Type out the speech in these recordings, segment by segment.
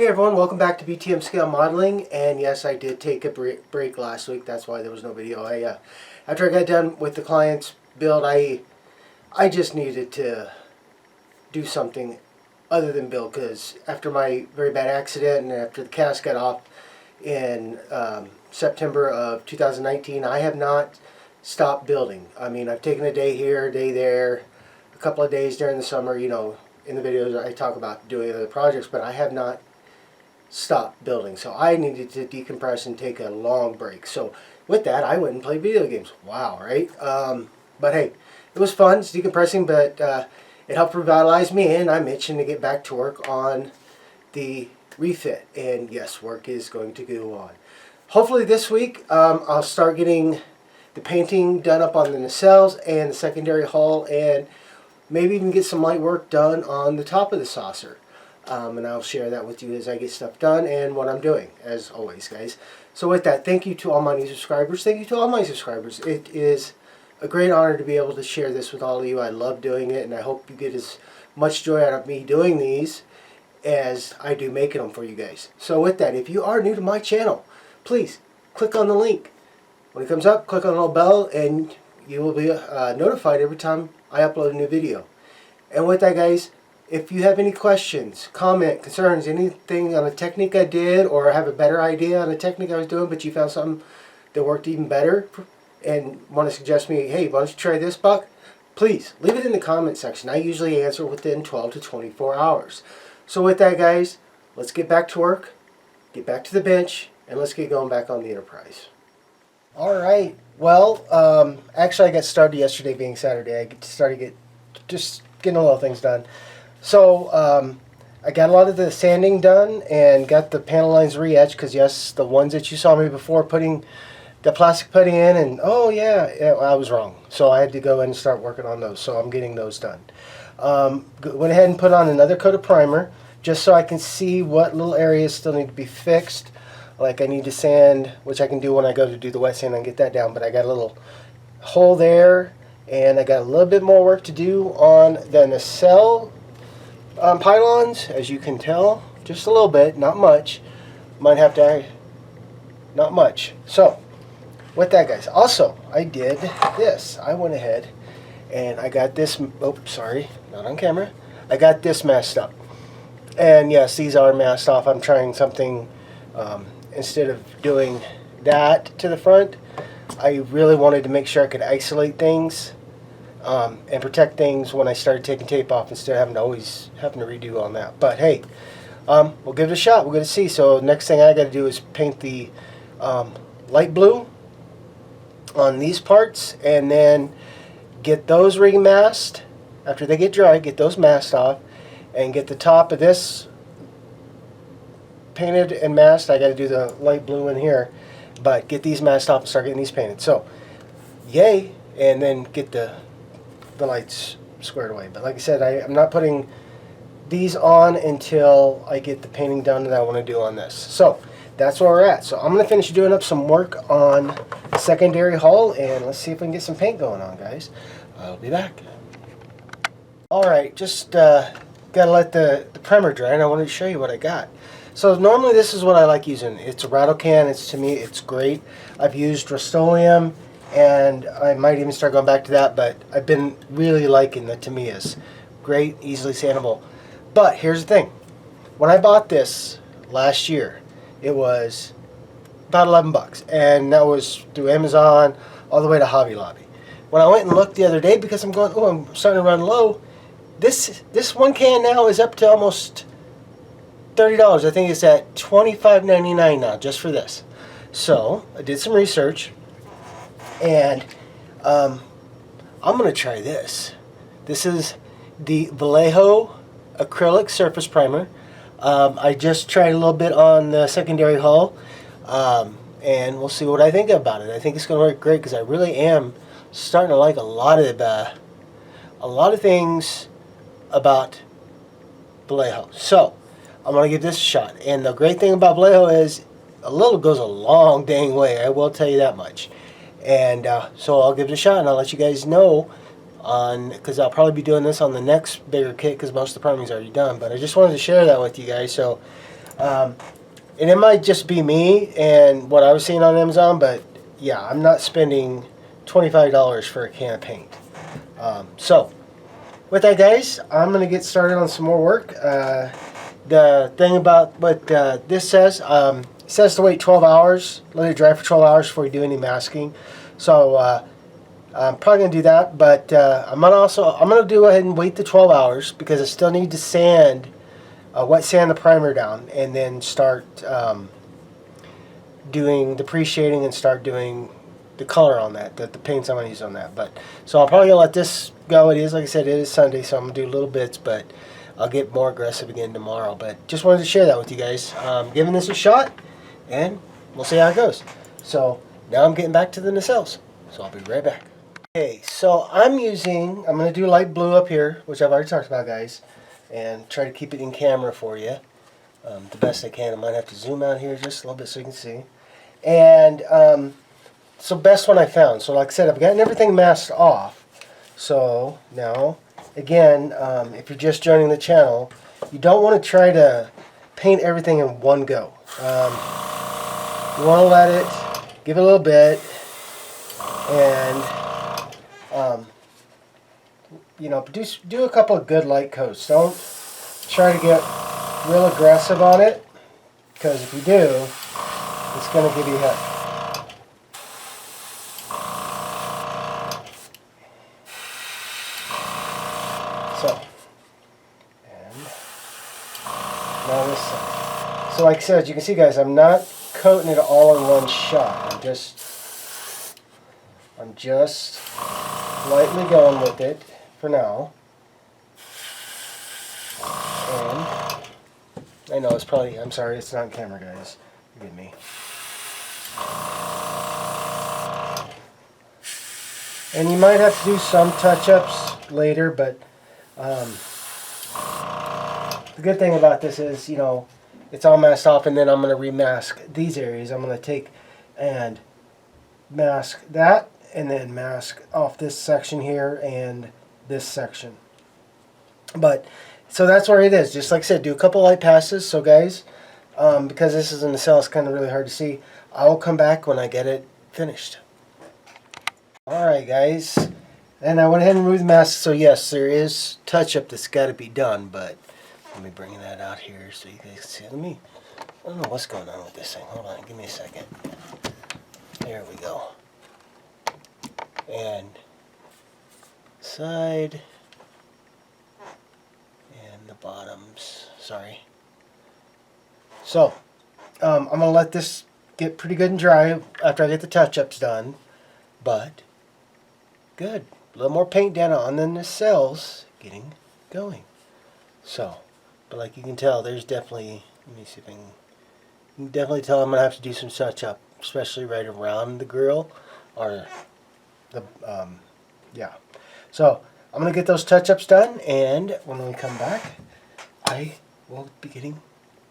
Okay everyone, welcome back to BTM Scale Modeling, and yes, I did take a break last week. That's why there was no video. After I got done with the client's build, I just needed to do something other than build, because after my very bad accident and after the cast got off in September of 2019, I have not stopped building. I mean, I've taken a day here, a day there, a couple of days during the summer. You know, in the videos I talk about doing other projects, but I have not stopped building. So I needed to decompress and take a long break. So with that, I went and played video games. Wow, right? But hey, it was fun. It's decompressing, but it helped revitalize me, and I'm itching to get back to work on the refit. And yes, work is going to go on. Hopefully this week I'll start getting the painting done up on the nacelles and the secondary hull, and maybe even get some light work done on the top of the saucer. And I'll share that with you as I get stuff done and what I'm doing, as always, guys. So with that, thank you to all my new subscribers. Thank you to all my subscribers. It is a great honor to be able to share this with all of you. I love doing it, and I hope you get as much joy out of me doing these as I do making them for you guys. So with that, if you are new to my channel, please click on the link. When it comes up, click on the little bell, and you will be notified every time I upload a new video. And with that, guys, if you have any questions, comment, concerns, anything on a technique I did, or have a better idea on a technique I was doing, but you found something that worked even better and want to suggest me, hey, why don't you try this, Buck? Please, leave it in the comment section. I usually answer within 12 to 24 hours. So with that, guys, let's get back to work, get back to the bench, and let's get going back on the Enterprise. All right. Well, actually, I got started yesterday, being Saturday. I started just getting a little things done. So I got a lot of the sanding done and got the panel lines re-etched, because yes, the ones that you saw me before putting the plastic putty in, and oh yeah, I was wrong. So I had to go in and start working on those. So I'm getting those done. Went ahead and put on another coat of primer just so I can see what little areas still need to be fixed. Like I need to sand, which I can do when I go to do the wet sand and get that down, but I got a little hole there, and I got a little bit more work to do on the nacelle pylons, as you can tell, just a little bit, not much. Might have to, not much. So with that, guys, also I did this. I went ahead and I got this, oh sorry, not on camera, I got this masked up. And yes, these are masked off. I'm trying something, instead of doing that to the front, I really wanted to make sure I could isolate things and protect things when I started taking tape off, instead of having to always redo on that. But hey, we'll give it a shot. We're going to see. So next thing I got to do is paint the light blue on these parts, and then get those remasked. After they get dry, get those masked off, and get the top of this painted and masked. I got to do the light blue in here, but get these masked off and start getting these painted. So yay, and then get the lights squared away. But like I said, I'm not putting these on until I get the painting done that I want to do on this. So that's where we're at. So I'm going to finish doing up some work on the secondary hull, and let's see if we can get some paint going on, guys. I'll be back. Alright, just got to let the primer dry, and I wanted to show you what I got. So normally this is what I like using. It's a rattle can. To me, it's great. I've used Rust-Oleum, and I might even start going back to that, but I've been really liking the Tamiya's. Great, easily sandable. But here's the thing. When I bought this last year, it was about 11 bucks, and that was through Amazon all the way to Hobby Lobby. When I went and looked the other day, because I'm going, oh, I'm starting to run low, this one can now is up to almost $30. I think it's at $25.99 now, just for this. So I did some research, and I'm going to try this. This is the Vallejo acrylic surface primer. I just tried a little bit on the secondary hull, and we'll see what I think about it. I think it's going to work great, because I really am starting to like a lot of things about Vallejo. So I'm going to give this a shot. And the great thing about Vallejo is a little goes a long dang way. I will tell you that much. And so I'll give it a shot, and I'll let you guys know because I'll probably be doing this on the next bigger kit, because most of the priming's already done. But I just wanted to share that with you guys. So And it might just be me and what I was seeing on Amazon, but yeah, I'm not spending $25 for a can of paint. So, with that, guys, I'm going to get started on some more work. The thing about what this says, it says to wait 12 hours, let it dry for 12 hours before you do any masking. So, I'm probably going to do that, but I'm going to go ahead and wait the 12 hours because I still need to sand, wet sand the primer down, and then start doing the pre-shading and start doing the color on that, the paints I'm going to use on that. But so I'll probably let this go. It is, like I said, it is Sunday, so I'm going to do little bits, but I'll get more aggressive again tomorrow. But just wanted to share that with you guys. Giving this a shot, and we'll see how it goes. So now I'm getting back to the nacelles, so I'll be right back. Okay, so I'm going to do light blue up here, which I've already talked about, guys, and try to keep it in camera for you the best I can. I might have to zoom out here just a little bit so you can see. And so best one I found. So like I said, I've gotten everything masked off. So now, again, if you're just joining the channel, you don't want to try to paint everything in one go. You want to let it, give it a little bit, and you know, do a couple of good light coats. Don't try to get real aggressive on it, because if you do, it's going to give you heck. So, and now this side. So like I said, as you can see, guys, I'm not coating it all in one shot. I'm just lightly going with it for now. And I know it's probably, I'm sorry, it's not on camera, guys. Forgive me. And you might have to do some touch-ups later, but the good thing about this is, you know, it's all masked off, and then I'm going to remask these areas. I'm going to take and mask that, and then mask off this section here and this section. But so that's where it is. Just like I said, do a couple light passes. So guys, because this is in the cell, it's kind of really hard to see. I will come back when I get it finished. Alright guys, and I went ahead and removed the mask. So yes, there is touch-up that's got to be done, but let me bring that out here so you guys can see. I don't know what's going on with this thing. Hold on, give me a second. There we go. And side and the bottoms. Sorry. So, I'm going to let this get pretty good and dry after I get the touch-ups done. But, good. A little more paint down on the nacelles getting going. So, but like you can tell, there's definitely, let me see if I can, you can definitely tell I'm going to have to do some touch-up, especially right around the grill, or the, yeah. So, I'm going to get those touch-ups done, and when we come back, I will be getting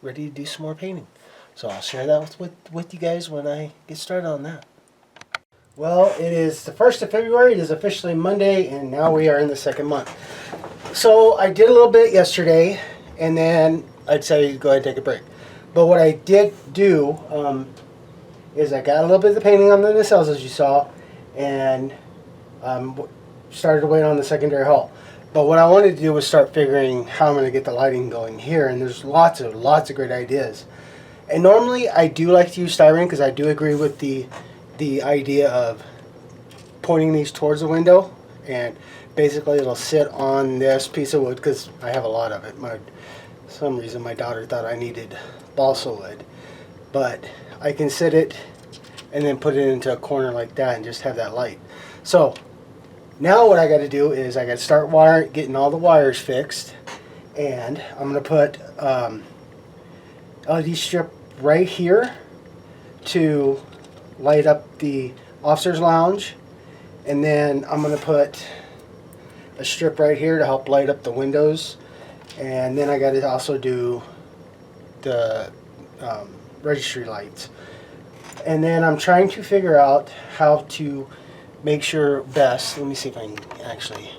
ready to do some more painting. So I'll share that with you guys when I get started on that. Well, it is the 1st of February. It is officially Monday, and now we are in the second month. So I did a little bit yesterday, and then I decided to go ahead and take a break. But what I did do is I got a little bit of the painting on the nacelles, as you saw, and started to wait on the secondary hull. But what I wanted to do was start figuring how I'm going to get the lighting going here, and there's lots of great ideas. And normally I do like to use styrene because I do agree with the idea of pointing these towards the window, and basically it'll sit on this piece of wood because I have a lot of it. For some reason my daughter thought I needed balsa wood, but I can sit it and then put it into a corner like that and just have that light. So now what I got to do is I got to start getting all the wires fixed, and I'm going to put LED strip right here to light up the officer's lounge, and then I'm going to put a strip right here to help light up the windows, and then I got to also do the registry lights. And then I'm trying to figure out how to make sure best, let me see if I can actually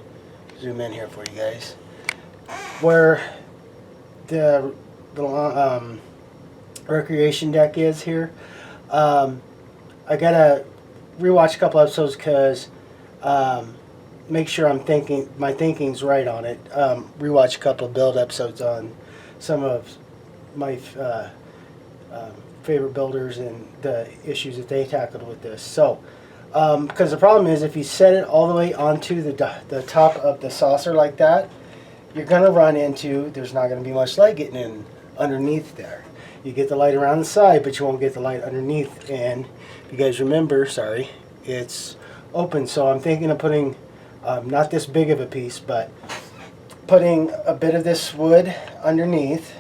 zoom in here for you guys, where the recreation deck is here. I gotta rewatch a couple episodes because make sure my thinking's right on it. Rewatch a couple of build episodes on some of my favorite builders and the issues that they tackled with this. So, because the problem is if you set it all the way onto the top of the saucer like that, you're gonna run into, there's not gonna be much light getting in underneath there. You get the light around the side, but you won't get the light underneath. And if you guys remember, sorry, it's open. So I'm thinking of putting, not this big of a piece, but putting a bit of this wood underneath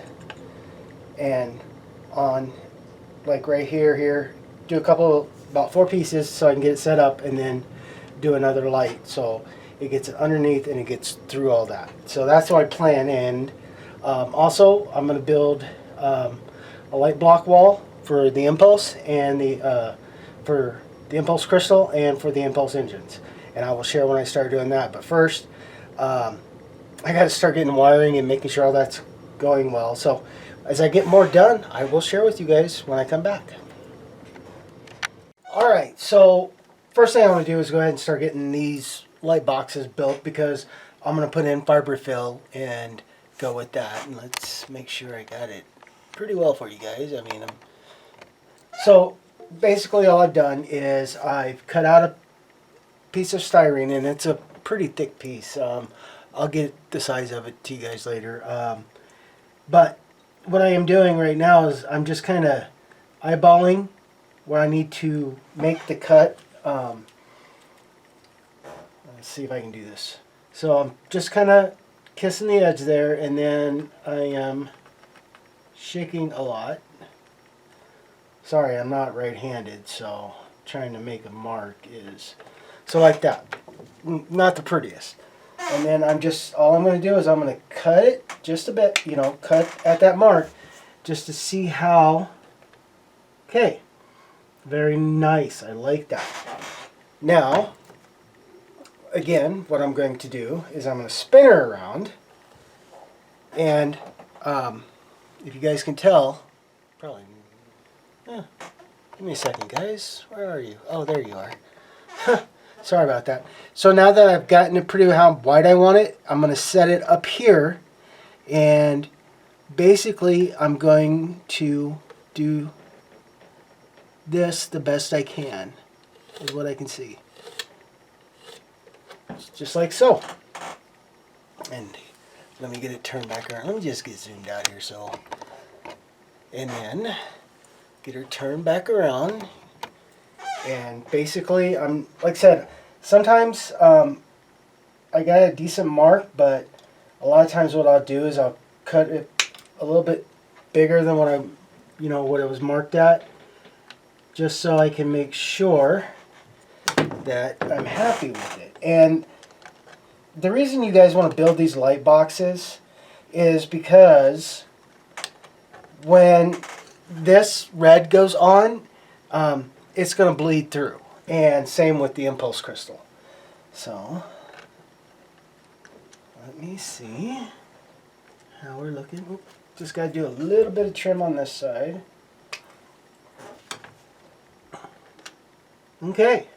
and on, like right here, do a couple, about 4 pieces so I can get it set up, and then do another light. So it gets it underneath and it gets through all that. So that's my plan. And also I'm going to build a light block wall for the impulse and for the impulse crystal and for the impulse engines, and I will share when I start doing that. But first I got to start getting wiring and making sure all that's going well. So as I get more done, I will share with you guys when I come back. Alright, so first thing I want to do is go ahead and start getting these light boxes built, because I'm going to put in Fiberfill and go with that. And let's make sure I got it pretty well for you guys. I mean, so basically all I've done is I've cut out a piece of styrene, and it's a pretty thick piece. I'll get the size of it to you guys later. But what I am doing right now is I'm just kind of eyeballing where I need to make the cut. Let's see if I can do this. So I'm just kind of kissing the edge there, and then I am shaking a lot. Sorry, I'm not right-handed, so trying to make a mark is so like that. Not the prettiest. And then all I'm going to do is I'm going to cut it just a bit, cut at that mark just to see how. Okay, very nice. I like that. Now, again, what I'm going to do is I'm going to spin her around, and if you guys can tell, probably, give me a second, guys. Where are you? Oh, there you are. Sorry about that. So now that I've gotten it pretty how wide I want it, I'm going to set it up here, and basically I'm going to do this the best I can, is what I can see. Just like so. And let me get it turned back around. Let me just get zoomed out here, so. And then get her turned back around. And basically, like I said, sometimes I got a decent mark, but a lot of times what I'll do is I'll cut it a little bit bigger than what what it was marked at, just so I can make sure that I'm happy with it. And the reason you guys want to build these light boxes is because when this red goes on, it's going to bleed through. And same with the impulse crystal. So, let me see how we're looking. Oop, just got to do a little bit of trim on this side. Okay.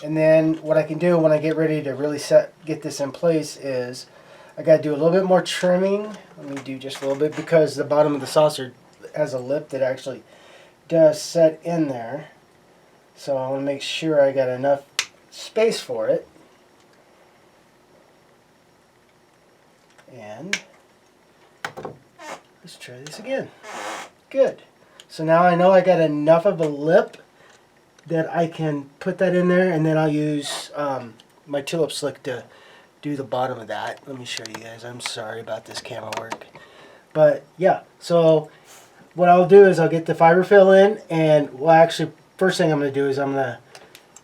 And then what I can do when I get ready to really get this in place is I got to do a little bit more trimming. Let me do just a little bit, because the bottom of the saucer has a lip that actually does set in there. So I want to make sure I got enough space for it. And let's try this again. Good. So now I know I got enough of a lip that I can put that in there, and then I'll use my tulip slick to do the bottom of that. Let me show you guys. I'm sorry about this camera work. But yeah, so what I'll do is I'll get the Fiberfill in, and well, actually, first thing I'm going to do is I'm going to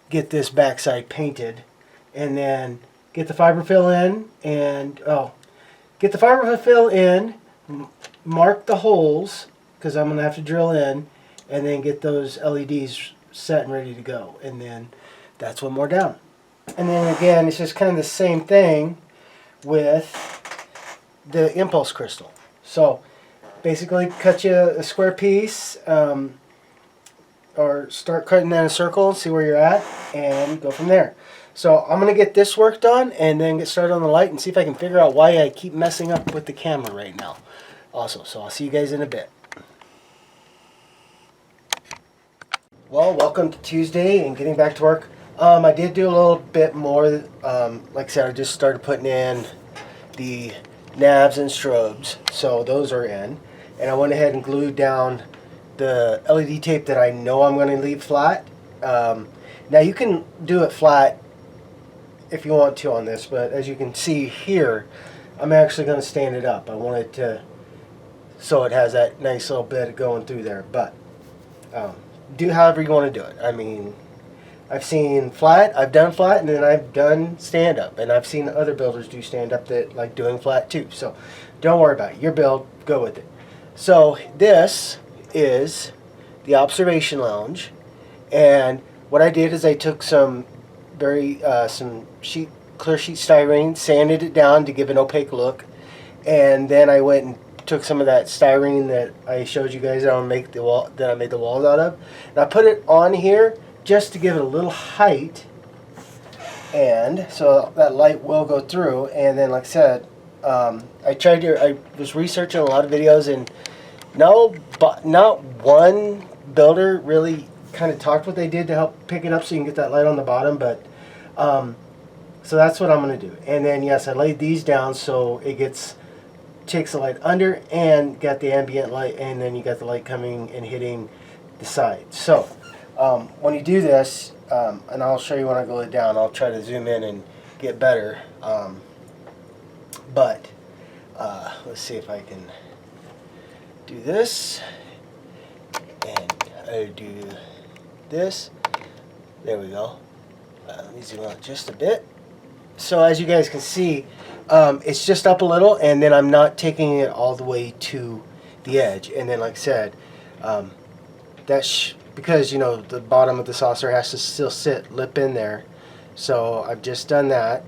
get this backside painted, and then get the Fiberfill in, and get the Fiberfill in, mark the holes, because I'm going to have to drill in, and then get those LEDs set and ready to go. And then that's one more down. And then again, it's just kind of the same thing with the impulse crystal. So basically cut you a square piece, or start cutting in a circle, see where you're at, and go from there. So I'm going to get this worked on and then get started on the light and see if I can figure out why I keep messing up with the camera right now. Also, so I'll see you guys in a bit. Well, welcome to Tuesday and getting back to work. I did do a little bit more. Like I said, I just started putting in the navs and strobes, so those are in. And I went ahead and glued down the LED tape that I know I'm going to leave flat. Now you can do it flat if you want to on this, but as you can see here, I'm actually going to stand it up. I want it to, so it has that nice little bit going through there, but do however you want to do it. I mean, I've seen flat, I've done flat, and then I've done stand up, and I've seen other builders do stand up that like doing flat too. So don't worry about it. Your build, go with it. So this is the observation lounge, and what I did is I took some clear sheet styrene, sanded it down to give an opaque look, and then I went and took some of that styrene that I showed you guys that I made the walls out of, and I put it on here just to give it a little height, and so that light will go through. And then, like I said, I was researching a lot of videos, and not one builder really kind of talked what they did to help pick it up so you can get that light on the bottom, but so that's what I'm going to do. And then yes, I laid these down so it takes the light under and got the ambient light, and then you got the light coming and hitting the side. So when you do this, and I'll show you when I go it down, I'll try to zoom in and get better, but let's see if I can do this, and I do this. There we go. Let me zoom out just a bit. So as you guys can see, it's just up a little, and then I'm not taking it all the way to the edge. And then, like I said, that's because, you know, the bottom of the saucer has to still sit lip in there. So I've just done that.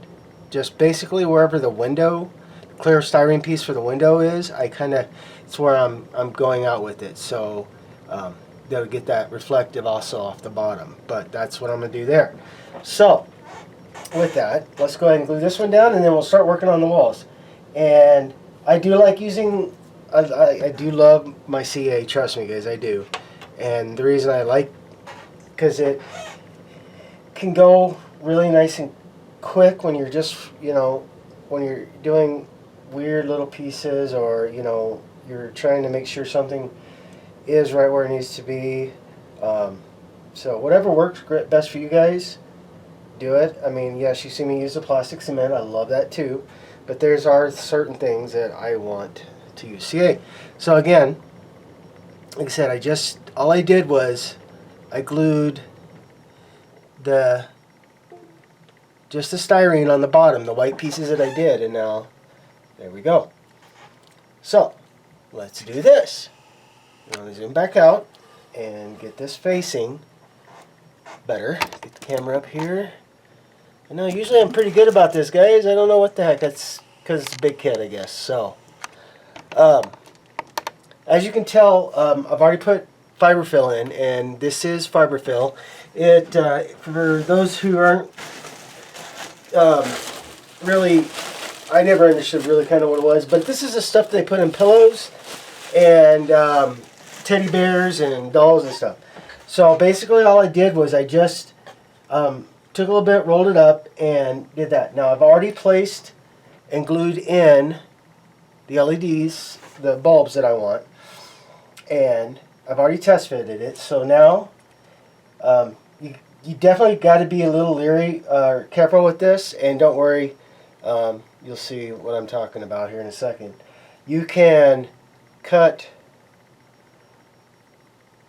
Just basically wherever the window, clear styrene piece for the window is, it's where I'm going out with it. So they'll get that reflective also off the bottom. But that's what I'm going to do there. So with that, let's go ahead and glue this one down, and then we'll start working on the walls. And I do like using, I do love my CA, trust me guys, I do. And the reason I like, because it can go really nice and quick when you're just, you know, when you're doing weird little pieces, or, you know, you're trying to make sure something is right where it needs to be. So whatever works best for you guys, do it. I mean, yes, you see me use the plastic cement. I love that too. But are certain things that I want to use CA. So again, like I said, all I did was I glued just the styrene on the bottom, the white pieces that I did, and now there we go. So let's do this. I'm going to zoom back out and get this facing better. Get the camera up here. I know usually I'm pretty good about this, guys. I don't know what the heck. That's because it's a big kid, I guess. So, as you can tell, I've already put Fiberfill in, and this is Fiberfill. For those who aren't really, I never understood really kind of what it was, but this is the stuff they put in pillows and teddy bears and dolls and stuff. So basically all I did was I just took a little bit, rolled it up, and did that. Now I've already placed and glued in the LEDs, the bulbs that I want, and I've already test fitted it. So now you definitely got to be a little leery or careful with this, and don't worry, you'll see what I'm talking about here in a second. You can cut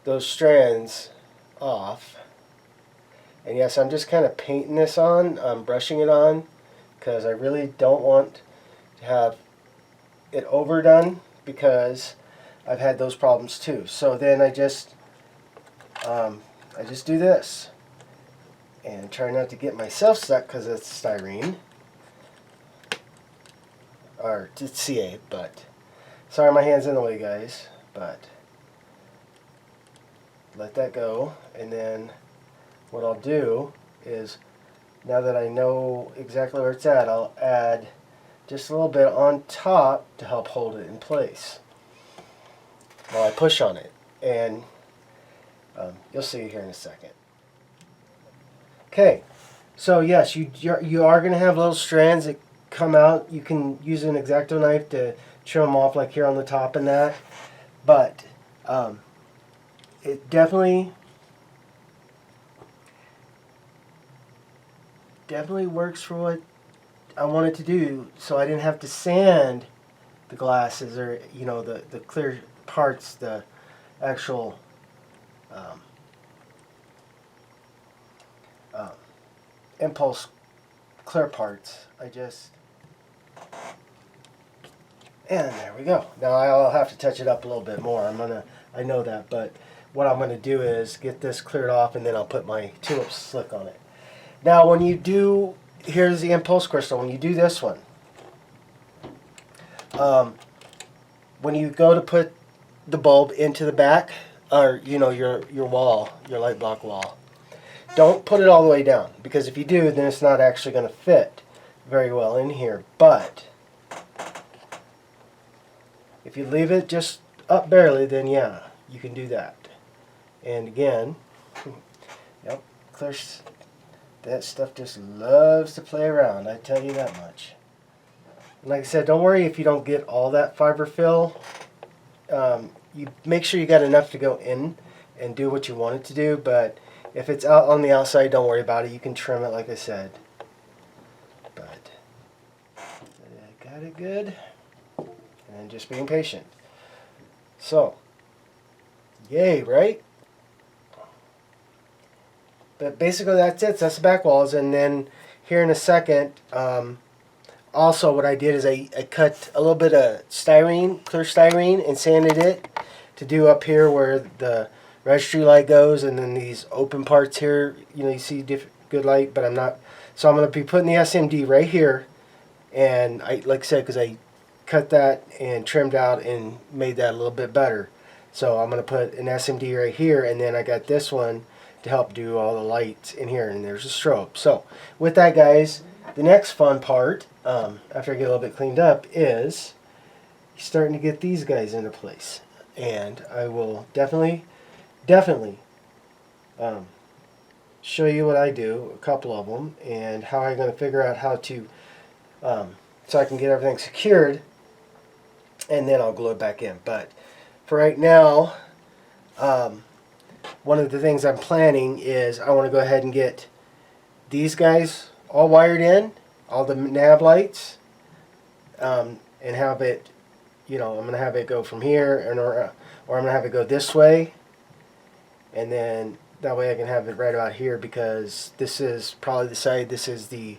those strands off. And yes, I'm just kind of painting this on, I'm brushing it on, because I really don't want to have it overdone, because I've had those problems too. So then I just do this and try not to get myself stuck because it's styrene, or it's CA, but Sorry my hand's in the way, guys, but let that go. And then what I'll do is, now that I know exactly where it's at, I'll add just a little bit on top to help hold it in place while I push on it. And you'll see here in a second. Okay, so yes, you are going to have little strands that come out. You can use an X-Acto knife to trim them off, like here on the top and that. But it definitely works for what I wanted to do. So I didn't have to sand the glasses, or the clear parts, the actual impulse clear parts. And there we go. Now I'll have to touch it up a little bit more. I know that, but what I'm gonna do is get this cleared off, and then I'll put my tulip slick on it. Now when you do, here's the impulse crystal. When you do this one, when you go to put the bulb into the back, or your wall, your light block wall, don't put it all the way down, because if you do, then it's not actually going to fit very well in here. But if you leave it just up barely, then yeah, you can do that. And again, yep, clear. That stuff just loves to play around, I tell you that much. Like I said, don't worry if you don't get all that Fiberfill. You make sure you got enough to go in and do what you want it to do, but if it's out on the outside, don't worry about it. You can trim it like I said. But I got it good, and just being patient. So, yay, right? But basically that's it. That's the back walls. And then here in a second, also what I did is I cut a little bit of styrene, clear styrene, and sanded it to do up here where the registry light goes, and then these open parts here, you see good light, but I'm not. So I'm going to be putting the SMD right here, and like I said, because I cut that and trimmed out and made that a little bit better. So I'm going to put an SMD right here, and then I got this one to help do all the lights in here, and there's a strobe. So with that, guys, the next fun part, after I get a little bit cleaned up, is starting to get these guys into place. And I will definitely show you what I do, a couple of them, and how I'm going to figure out how to, so I can get everything secured, and then I'll glue it back in. But for right now, one of the things I'm planning is I want to go ahead and get these guys all wired in, all the nav lights, and have it, I'm going to have it go from here, or I'm going to have it go this way, and then that way I can have it right about here, because this is probably the side, this is the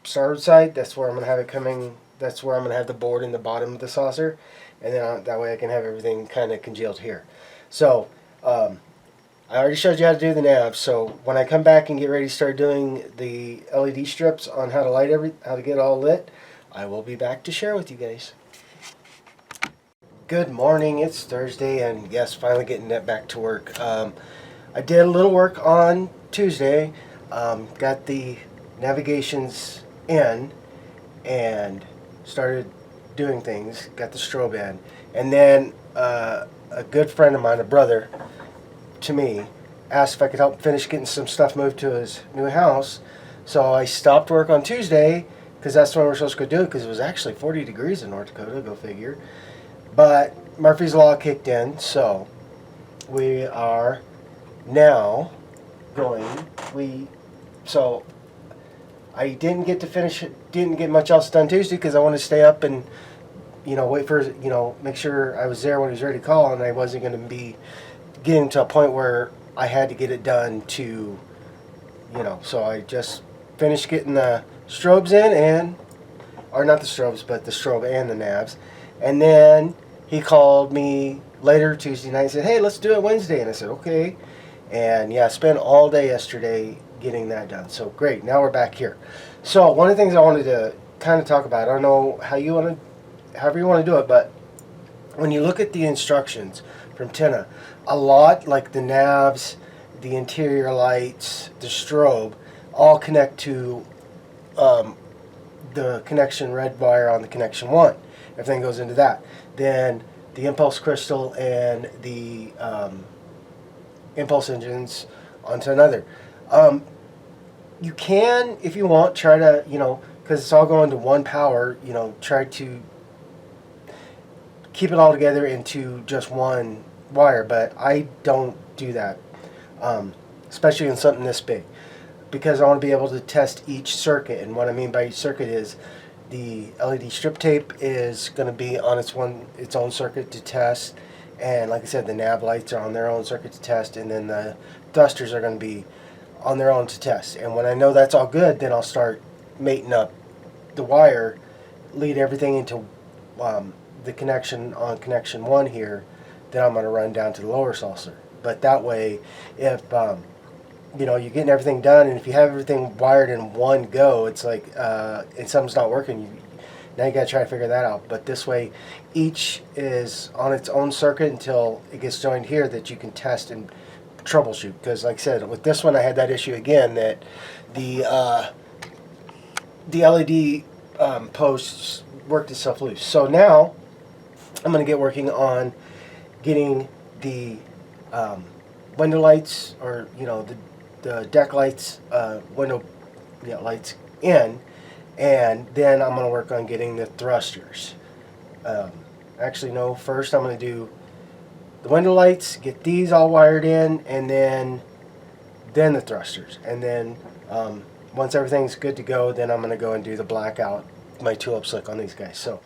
starboard side. That's where I'm going to have it coming. That's where I'm going to have the board in the bottom of the saucer, and then that way I can have everything kind of congealed here. So I already showed you how to do the nav. So when I come back and get ready to start doing the LED strips on how to light how to get it all lit, I will be back to share with you guys. Good morning. It's Thursday, and yes, finally getting back to work. I did a little work on Tuesday. Got the navigations in and started doing things. Got the strobe in, and then a good friend of mine, a brother to me, asked if I could help finish getting some stuff moved to his new house. So I stopped work on Tuesday, because that's when we're supposed to go do it, because it was actually 40 degrees in North Dakota, go figure. But Murphy's Law kicked in, so we are now going. So I didn't get to finish it, didn't get much else done Tuesday, because I wanted to stay up and wait for, make sure I was there when he was ready to call, and I wasn't going to be getting to a point where I had to get it done to, so I just finished getting the strobes in, or not the strobes, but the strobe and the navs. And then he called me later Tuesday night and said, hey, let's do it Wednesday. And I said, okay. And yeah, I spent all day yesterday getting that done. So great, now we're back here. So one of the things I wanted to kind of talk about, I don't know how you want to, however you want to do it, but when you look at the instructions from Tina, a lot like the navs, the interior lights, the strobe, all connect to the connection red wire on the connection one. Everything goes into that. Then the impulse crystal and the impulse engines onto another. You can, if you want, try to, because it's all going to one power, try to keep it all together into just one wire, but I don't do that, especially in something this big, because I want to be able to test each circuit. And what I mean by each circuit is the LED strip tape is going to be on its own circuit to test, and like I said, the nav lights are on their own circuit to test, and then the thrusters are going to be on their own to test. And when I know that's all good, then I'll start mating up the wire, lead everything into the connection on connection one here, then I'm going to run down to the lower saucer. But that way, if you're getting everything done, and if you have everything wired in one go, it's like and something's not working, now you got to try to figure that out. But this way, each is on its own circuit until it gets joined here, that you can test and troubleshoot. Because like I said, with this one I had that issue again, that the LED posts worked itself loose. So now I'm going to get working on getting the window lights, or the deck lights, window lights in, and then I'm going to work on getting the thrusters. Actually no, first I'm going to do the window lights, get these all wired in, and then the thrusters. And then once everything's good to go, then I'm going to go and do the blackout, my tulip slick on these guys. So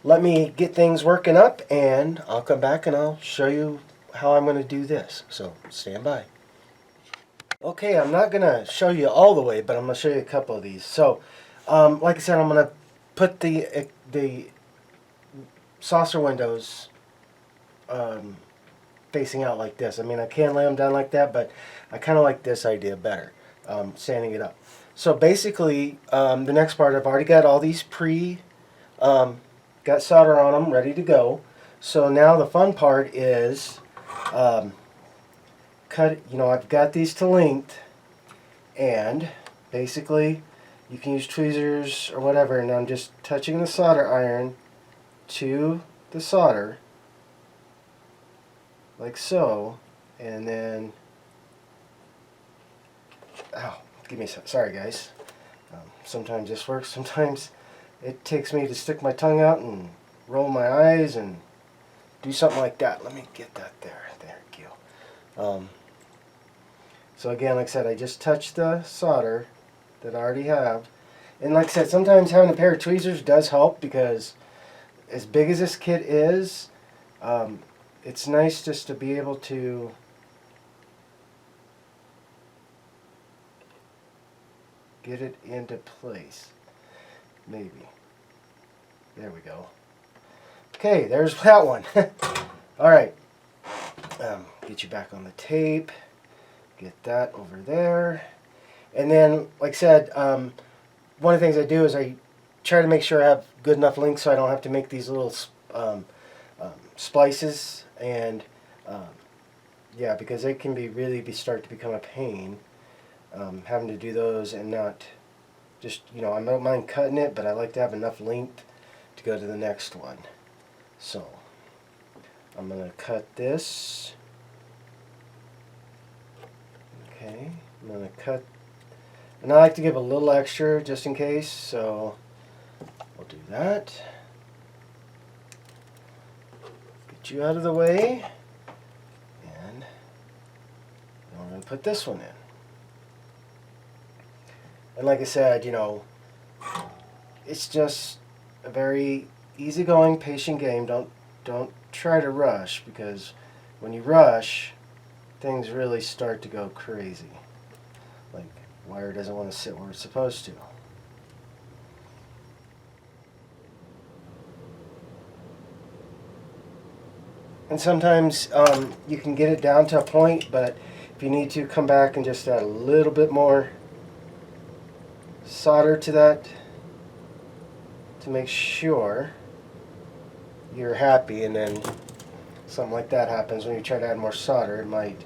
let me get things working up, and I'll come back and I'll show you how I'm going to do this. So stand by. Okay, I'm not going to show you all the way, but I'm going to show you a couple of these. So like I said, I'm going to put the saucer windows facing out like this. I mean, I can lay them down like that, but I kind of like this idea better, standing it up. So basically, the next part, I've already got all these got solder on them, ready to go. So now the fun part is, I've got these to length, and basically, you can use tweezers or whatever, and I'm just touching the solder iron to the solder, like so, and then, sorry guys, sometimes this works, sometimes it takes me to stick my tongue out and roll my eyes and do something like that. Let me get that there we go. So again, like I said, I just touched the solder that I already have, and like I said, sometimes having a pair of tweezers does help, because as big as this kit is, it's nice just to be able to get it into place. Maybe. There we go. Okay, there's that one. Alright. Get you back on the tape. Get that over there. And then, like I said, one of the things I do is I try to make sure I have good enough links so I don't have to make these little splices, and yeah, because they can start to become a pain, having to do those, and not just, I don't mind cutting it, but I like to have enough length to go to the next one. So I'm going to cut this. Okay, I'm going to cut, and I like to give a little extra just in case, so we'll do that. Get you out of the way, and we're going to put this one in. And like I said, it's just a very easygoing, patient game. Don't try to rush, because when you rush, things really start to go crazy. Like, wire doesn't want to sit where it's supposed to. And sometimes you can get it down to a point, but if you need to, come back and just add a little bit more solder to that to make sure you're happy, and then something like that happens when you try to add more solder. It might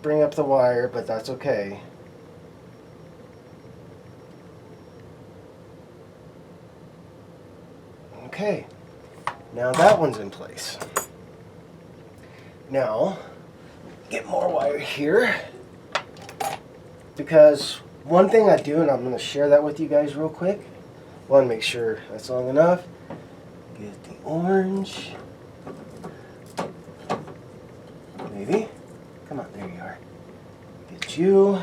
bring up the wire, but that's okay. Okay, now that one's in place. Now, get more wire here, because one thing I do, and I'm going to share that with you guys real quick. One, make sure that's long enough. Get the orange. Maybe. Come on, there you are. Get you.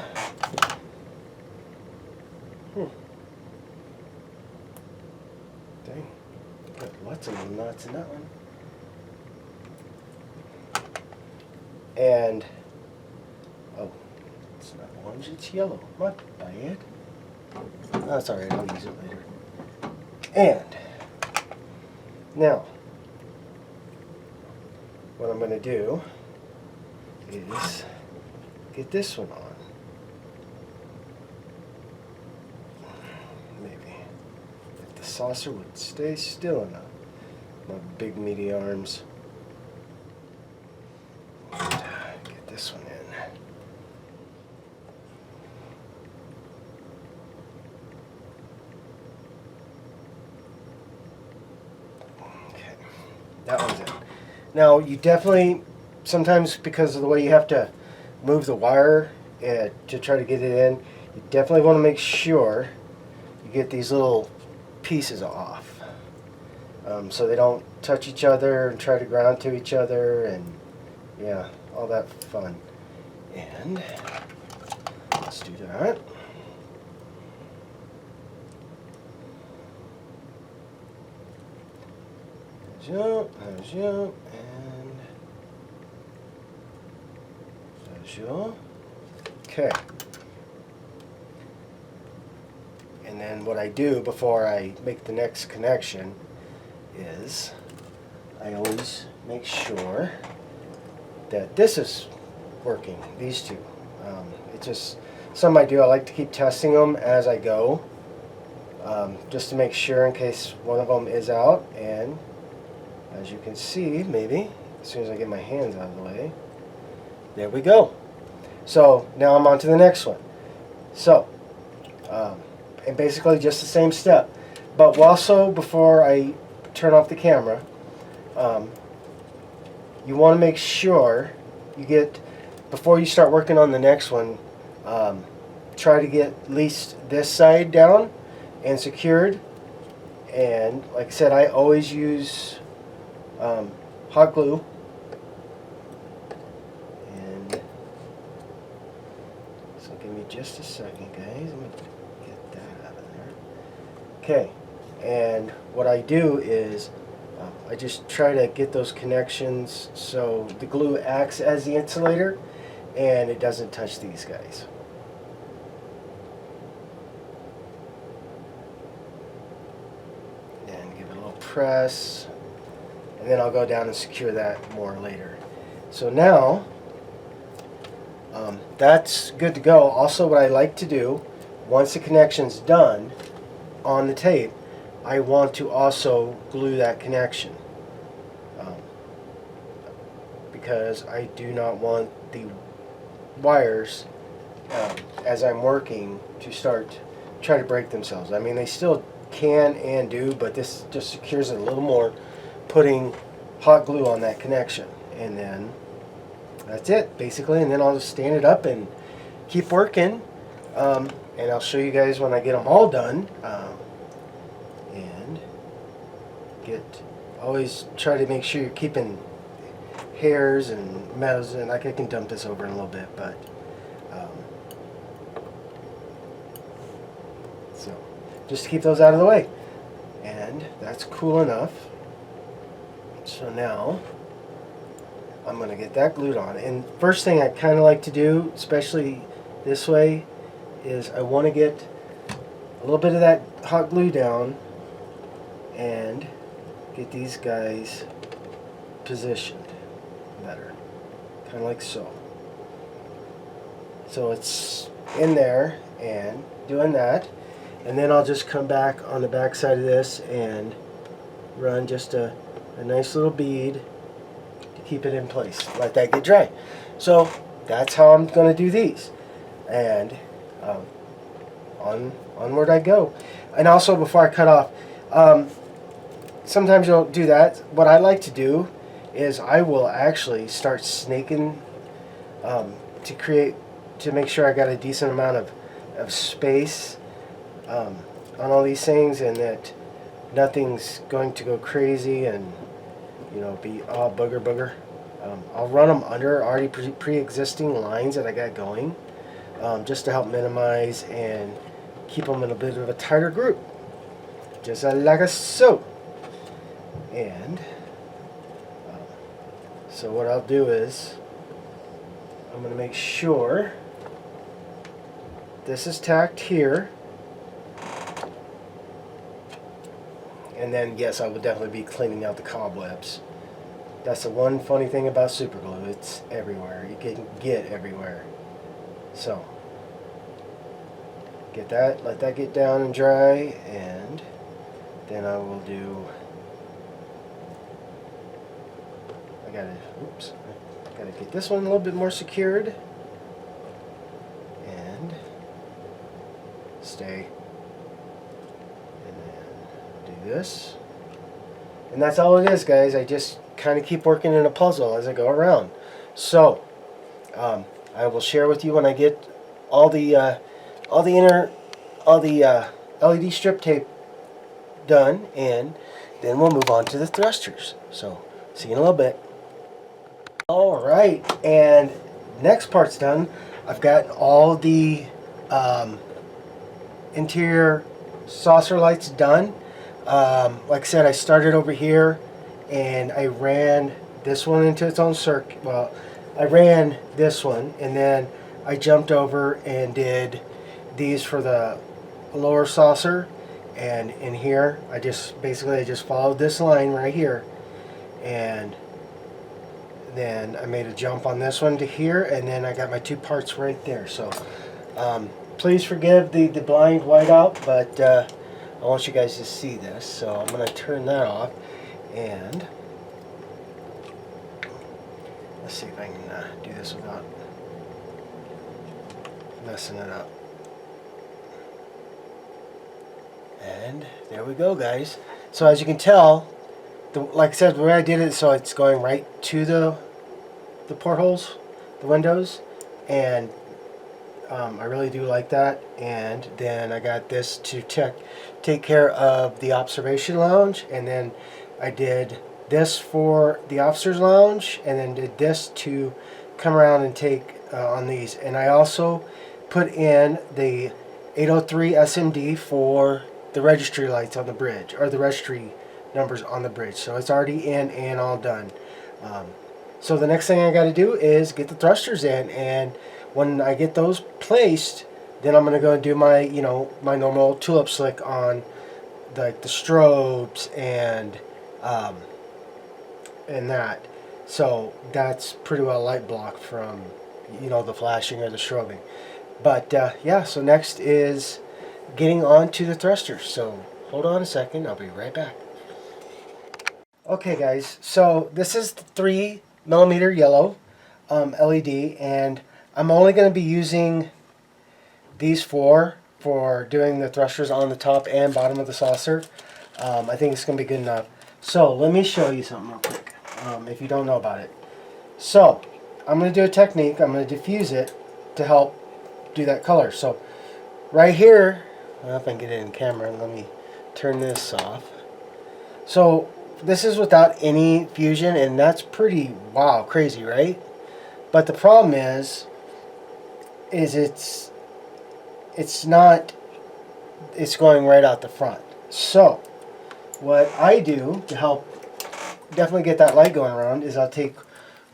Dang. Got lots of little knots in that one. And, oh, it's not orange, it's yellow. What? Bad. That's alright, I'll use it later. And, now, what I'm going to do is get this one on. Maybe. If the saucer would stay still enough. My big meaty arms. Get this one in. Okay, that one's in. Now you definitely, sometimes because of the way you have to move the wire to try to get it in, you definitely want to make sure you get these little pieces off. So they don't touch each other and try to ground to each other, and yeah, all that fun. And let's do that. Jump, jump, and jump. Okay. And then what I do before I make the next connection is I always make sure that this is working, these two. It's just something I do. I like to keep testing them as I go, just to make sure in case one of them is out. And as you can see, maybe, as soon as I get my hands out of the way, there we go. So now I'm on to the next one. So, and basically just the same step. But also, before I turn off the camera, you want to make sure you get, before you start working on the next one, try to get at least this side down and secured. And like I said, I always use hot glue. And so give me just a second, guys. Let me get that out of there. Okay, and what I do is I just try to get those connections so the glue acts as the insulator and it doesn't touch these guys. And give it a little press, and then I'll go down and secure that more later. So now that's good to go. Also, what I like to do, once the connection's done on the tape, I want to also glue that connection, because I do not want the wires as I'm working to try to break themselves. I mean, they still can and do, but this just secures it a little more, putting hot glue on that connection. And then that's it basically, and then I'll just stand it up and keep working, and I'll show you guys when I get them all done. And always try to make sure you're keeping hairs and metals, and I can dump this over in a little bit, but so just to keep those out of the way. And that's cool enough. So now I'm going to get that glued on. And first thing I kind of like to do, especially this way, is I want to get a little bit of that hot glue down and get these guys positioned better, kind of like so. So it's in there, and doing that. And then I'll just come back on the back side of this and run just a nice little bead to keep it in place. Let that get dry. So that's how I'm going to do these. And onward I go. And also, before I cut off, sometimes you'll do that. What I like to do is I will actually start snaking to make sure I got a decent amount of space on all these things, and that nothing's going to go crazy and be all booger. I'll run them under already pre-existing lines that I got going, just to help minimize and keep them in a bit of a tighter group, just like so. And so what I'll do is I'm going to make sure this is tacked here. And then, yes, I will definitely be cleaning out the cobwebs. That's the one funny thing about super glue. It's everywhere. You can get everywhere. So, get that, let that get down and dry, and then I will do, I gotta get this one a little bit more secured, and stay. This, and that's all it is, guys. I just kind of keep working in a puzzle as I go around. So I will share with you when I get all the LED strip tape done, and then we'll move on to the thrusters. So see you in a little bit. All right, and next part's done. I've got all the interior saucer lights done. Like I said, I started over here and I ran this one into its own circuit. Well, I ran this one and then I jumped over and did these for the lower saucer, and in here I just followed this line right here, and then I made a jump on this one to here, and then I got my two parts right there. So please forgive the blind whiteout, but I want you guys to see this, so I'm going to turn that off, and let's see if I can do this without messing it up. And there we go, guys. So as you can tell, like I said, the way I did it, so it's going right to the portholes, the windows, and I really do like that. And then I got this to take care of the observation lounge, and then I did this for the officers lounge, and then did this to come around and take on these. And I also put in the 803 SMD for the registry lights on the bridge, or the registry numbers on the bridge. So it's already in and all done. So the next thing I got to do is get the thrusters in, and when I get those placed, then I'm going to go and do my, my normal tulip slick on the strobes and that. So that's pretty well light block from, the flashing or the strobing. But yeah, so next is getting on to the thrusters. So hold on a second, I'll be right back. Okay guys, so this is the 3mm yellow LED, and I'm only going to be using these four for doing the thrusters on the top and bottom of the saucer. I think it's going to be good enough. So let me show you something real quick, if you don't know about it. So I'm going to do a technique. I'm going to diffuse it to help do that color. So right here, I don't know if I can get it in camera. Let me turn this off. So this is without any fusion, and that's pretty, wow, crazy, right? But the problem is it's going right out the front. So what I do to help definitely get that light going around is I'll take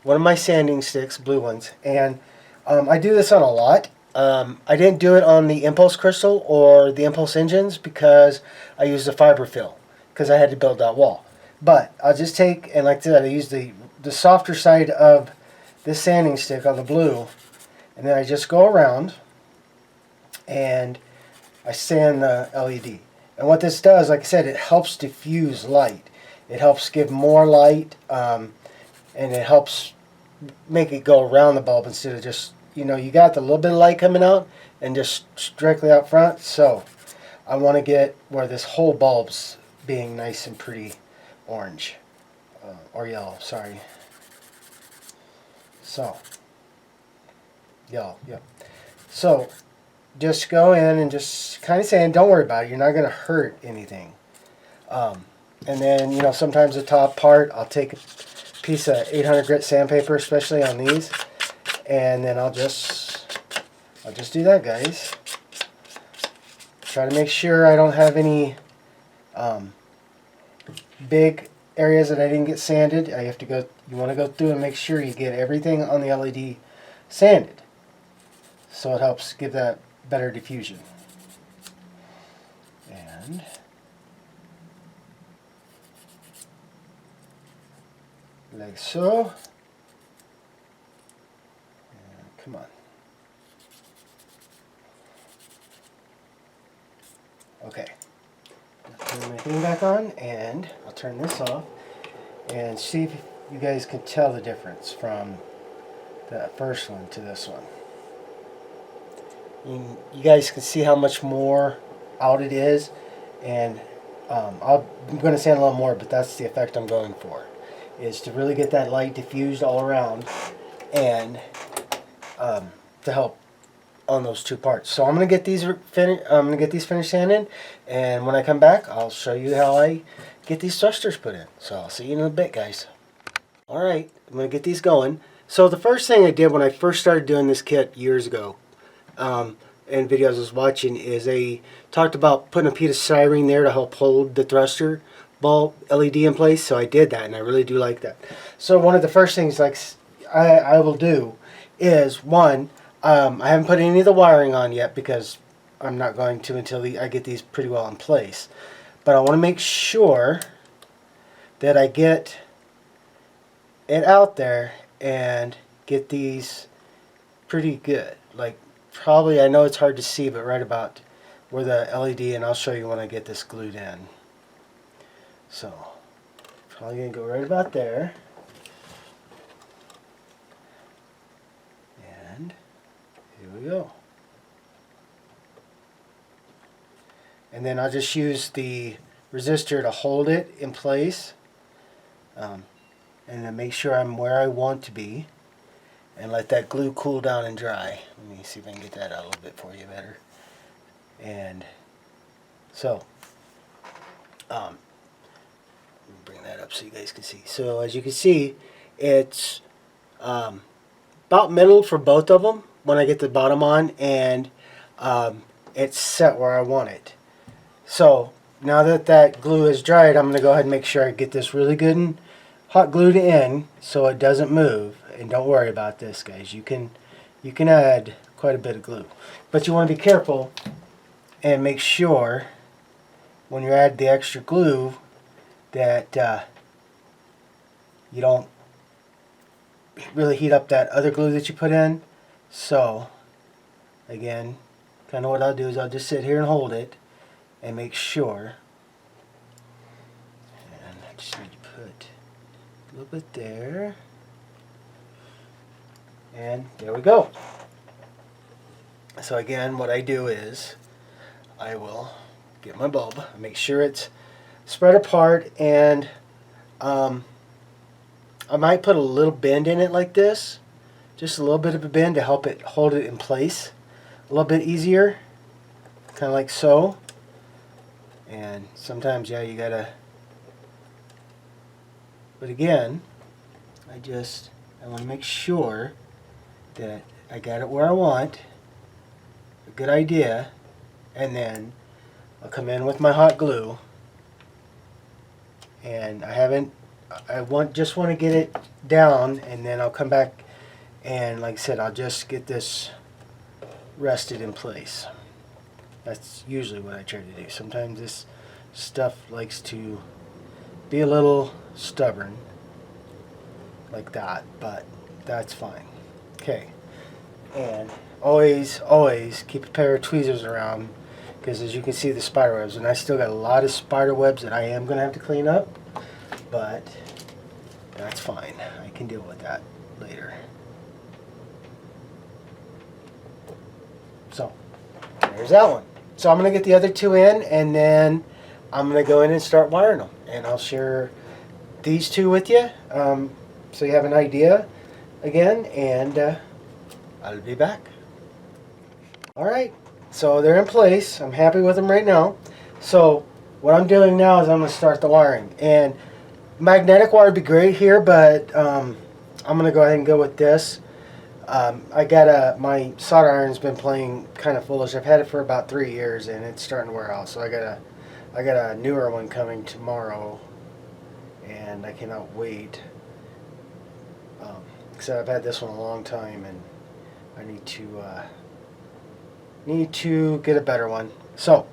one of my sanding sticks, blue ones, and I do this on a lot. I didn't do it on the Impulse Crystal or the Impulse engines because I used the Fiberfill because I had to build that wall. But I'll just take, and like that, I use the softer side of this sanding stick on the blue, and then I just go around and I sand the LED. And what this does, like I said, it helps diffuse light. It helps give more light, and it helps make it go around the bulb instead of just, you know, you got the little bit of light coming out and just directly out front. So I want to get where this whole bulb's being nice and pretty orange, or yellow, sorry. So, yellow, yep. So, just go in and just kind of saying, don't worry about it. You're not going to hurt anything. And then, you know, sometimes the top part, I'll take a piece of 800 grit sandpaper, especially on these, and then I'll just do that, guys. Try to make sure I don't have any big areas that I didn't get sanded. You want to go through and make sure you get everything on the LED sanded, so it helps give that better diffusion. And like so. And come on. Okay. Turn my thing back on, and I'll turn this off and see if you guys can tell the difference from that first one to this one. You guys can see how much more out it is, and I'm going to sand a little more, but that's the effect I'm going for, is to really get that light diffused all around, and to help on those two parts. So I'm going to get these finished sanded, and when I come back, I'll show you how I get these thrusters put in. So I'll see you in a bit, guys. All right, I'm going to get these going. So the first thing I did when I first started doing this kit years ago, and videos I was watching, is they talked about putting a piece of styrene there to help hold the thruster bulb LED in place. So I did that, and I really do like that. So one of the first things I will do is, one, I haven't put any of the wiring on yet because I'm not going to until I get these pretty well in place. But I want to make sure that I get it out there and get these pretty good. Like, probably, I know it's hard to see, but right about where the LED, and I'll show you when I get this glued in. So, probably going to go right about there. And here we go. And then I'll just use the resistor to hold it in place, and then make sure I'm where I want to be, and let that glue cool down and dry. Let me see if I can get that out a little bit for you better. And so, let me bring that up so you guys can see. So as you can see, it's about middle for both of them when I get the bottom on, and it's set where I want it. So now that that glue is dried, I'm going to go ahead and make sure I get this really good and hot glued in so it doesn't move. And don't worry about this, guys. You can add quite a bit of glue, but you want to be careful and make sure when you add the extra glue that you don't really heat up that other glue that you put in. So again, kind of what I'll do is I'll just sit here and hold it and make sure. And I just need to put a little bit there. And there we go. So again, what I do is I will get my bulb, make sure it's spread apart, and I might put a little bend in it like this, just a little bit of a bend to help it hold it in place a little bit easier, kind of like so. And sometimes, yeah, you gotta, but again, I want to make sure that I got it where I want, a good idea, and then I'll come in with my hot glue, and just want to get it down, and then I'll come back, and like I said, I'll just get this rested in place. That's usually what I try to do. Sometimes this stuff likes to be a little stubborn like that, but that's fine. Okay, and always keep a pair of tweezers around, because as you can see, the spider webs, and I still got a lot of spider webs that I am going to have to clean up, but that's fine. I can deal with that later. So there's that one. So I'm going to get the other two in, and then I'm going to go in and start wiring them, and I'll share these two with you, so you have an idea again, and I'll be back. Alright, so they're in place. I'm happy with them right now. So what I'm doing now is I'm going to start the wiring, and magnetic wire would be great here, but I'm going to go ahead and go with this. I got my solder iron's been playing kind of foolish. I've had it for about 3 years, and it's starting to wear out, so I got a newer one coming tomorrow, and I cannot wait. Because I've had this one a long time, and I need to get a better one. So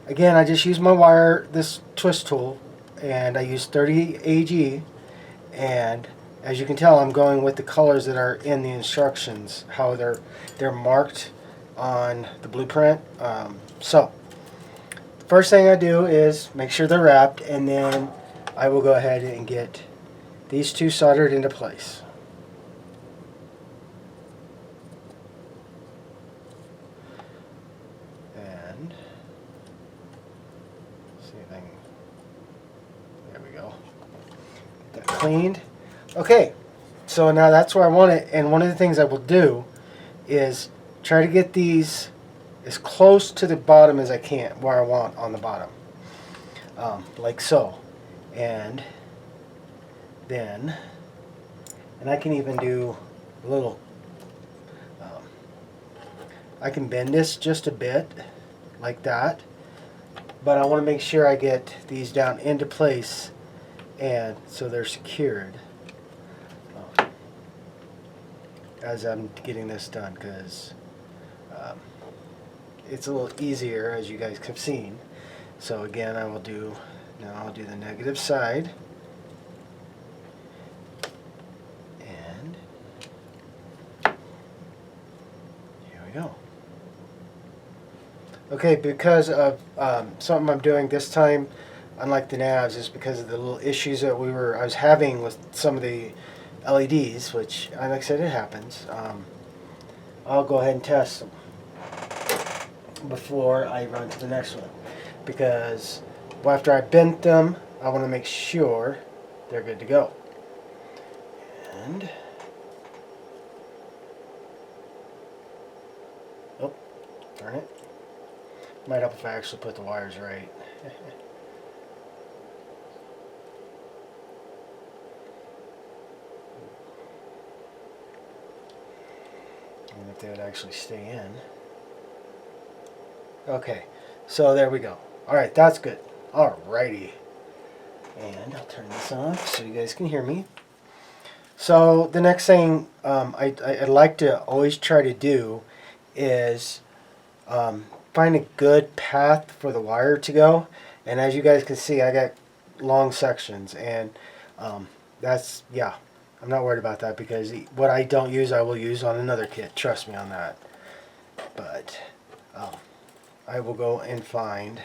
again, I just use my wire, this twist tool, and I use 30 AG, and as you can tell, I'm going with the colors that are in the instructions, how they're marked on the blueprint. So first thing I do is make sure they're wrapped, and then I will go ahead and get these two soldered into place. And see if I can, there we go. Get that cleaned. Okay, so now that's where I want it, and one of the things I will do is try to get these as close to the bottom as I can, where I want on the bottom, like so. And then, and I can even do a little, I can bend this just a bit, like that, but I want to make sure I get these down into place, and so they're secured as I'm getting this done, because it's a little easier, as you guys have seen. So again, I'll do the negative side, and here we go. Okay, because of something I'm doing this time, unlike the Navs, is because of the little issues that I was having with some of the LEDs, which, like I said, it happens. I'll go ahead and test them before I run to the next one, because after I bent them, I want to make sure they're good to go. And oh, darn it! Might help if I actually put the wires right. And if they would actually stay in. Okay, so there we go. Alright, that's good. Alrighty. And I'll turn this off so you guys can hear me. So the next thing I'd like to always try to do is find a good path for the wire to go. And as you guys can see, I got long sections, and that's, yeah, I'm not worried about that, because what I don't use, I will use on another kit. Trust me on that. But I will go and find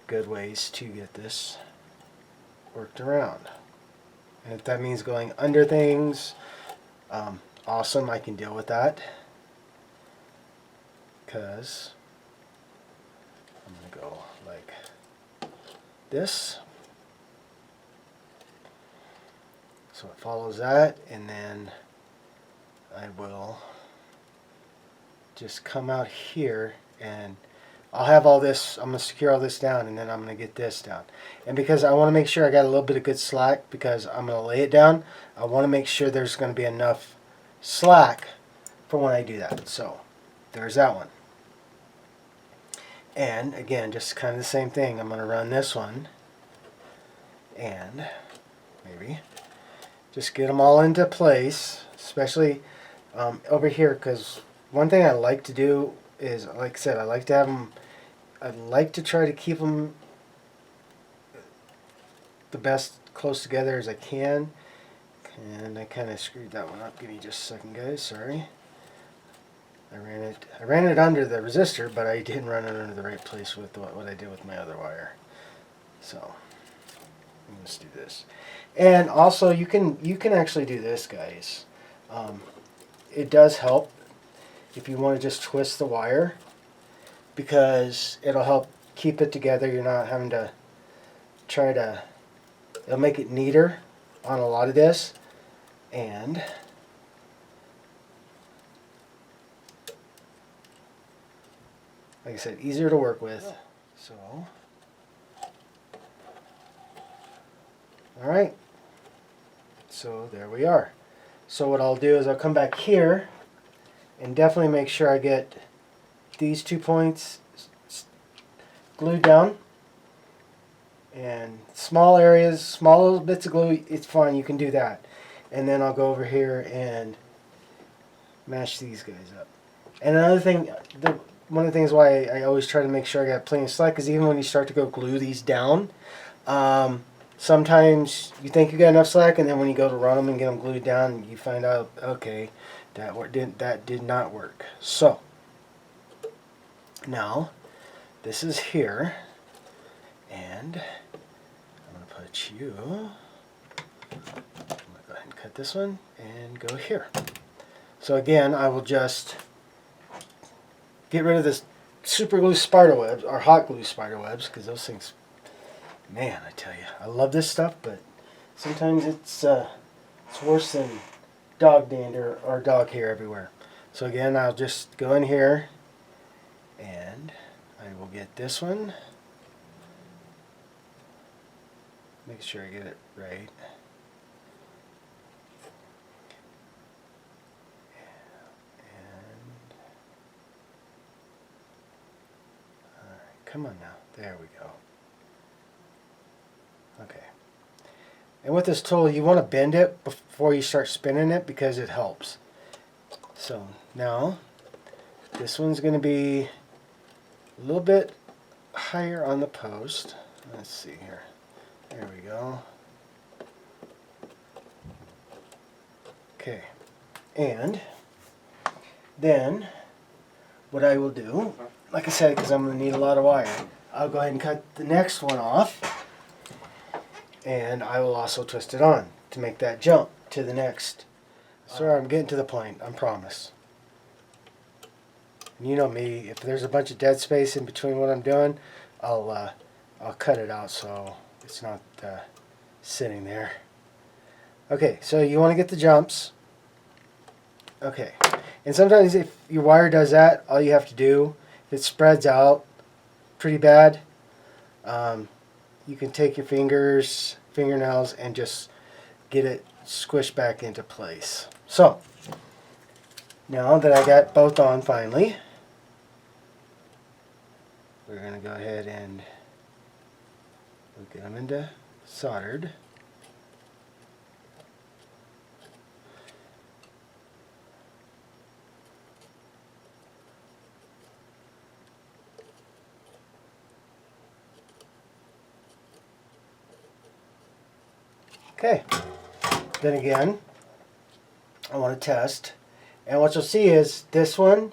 good ways to get this worked around. And if that means going under things, awesome, I can deal with that. Because I'm going to go like this. So it follows that, and then I will just come out here, and I'll have all this, I'm going to secure all this down, and then I'm going to get this down. And because I want to make sure I got a little bit of good slack, because I'm going to lay it down, I want to make sure there's going to be enough slack for when I do that. So there's that one. And again, just kind of the same thing. I'm going to run this one, and maybe just get them all into place, especially over here, because one thing I like to do is, like I said, I like to have them, I like to try to keep them the best close together as I can. And I kind of screwed that one up. Give me just a second, guys. Sorry. I ran it under the resistor, but I didn't run it under the right place with what I did with my other wire. So let's do this. And also, you can actually do this, guys. It does help if you want to just twist the wire, because it'll help keep it together. You're not having to try to. It'll make it neater on a lot of this, and like I said, easier to work with. So, all right. So there we are. So what I'll do is I'll come back here and definitely make sure I get these 2 points glued down. And small areas, small little bits of glue, it's fine, you can do that. And then I'll go over here and mash these guys up. And another thing, one of the things why I always try to make sure I got plenty of slack is even when you start to go glue these down, sometimes you think you got enough slack, and then when you go to run them and get them glued down, you find out, okay, that did not work. So now this is here, and I'm going to put you, I'm going to go ahead and cut this one and go here. So again, I will just get rid of this super glue spider webs, or hot glue spider webs, because those things, man, I tell you, I love this stuff, but sometimes it's worse than dog dander or dog hair everywhere. So again, I'll just go in here and I will get this one. Make sure I get it right. Come on now. There we go. Okay. And with this tool, you want to bend it before you start spinning it, because it helps. So now, this one's going to be a little bit higher on the post. Let's see here. There we go. Okay. And then what I will do, like I said, because I'm going to need a lot of wire, I'll go ahead and cut the next one off, and I will also twist it on to make that jump to the next. Sorry, I'm getting to the point, I promise. And you know me, if there's a bunch of dead space in between what I'm doing, I'll cut it out so it's not sitting there. Okay, so you want to get the jumps. Okay, and sometimes if your wire does that, all you have to do, if it spreads out pretty bad, you can take your fingernails, and just get it squished back into place. So, now that I got both on finally, we're going to go ahead and get them into soldered. Okay, then again, I want to test, and what you'll see is this one,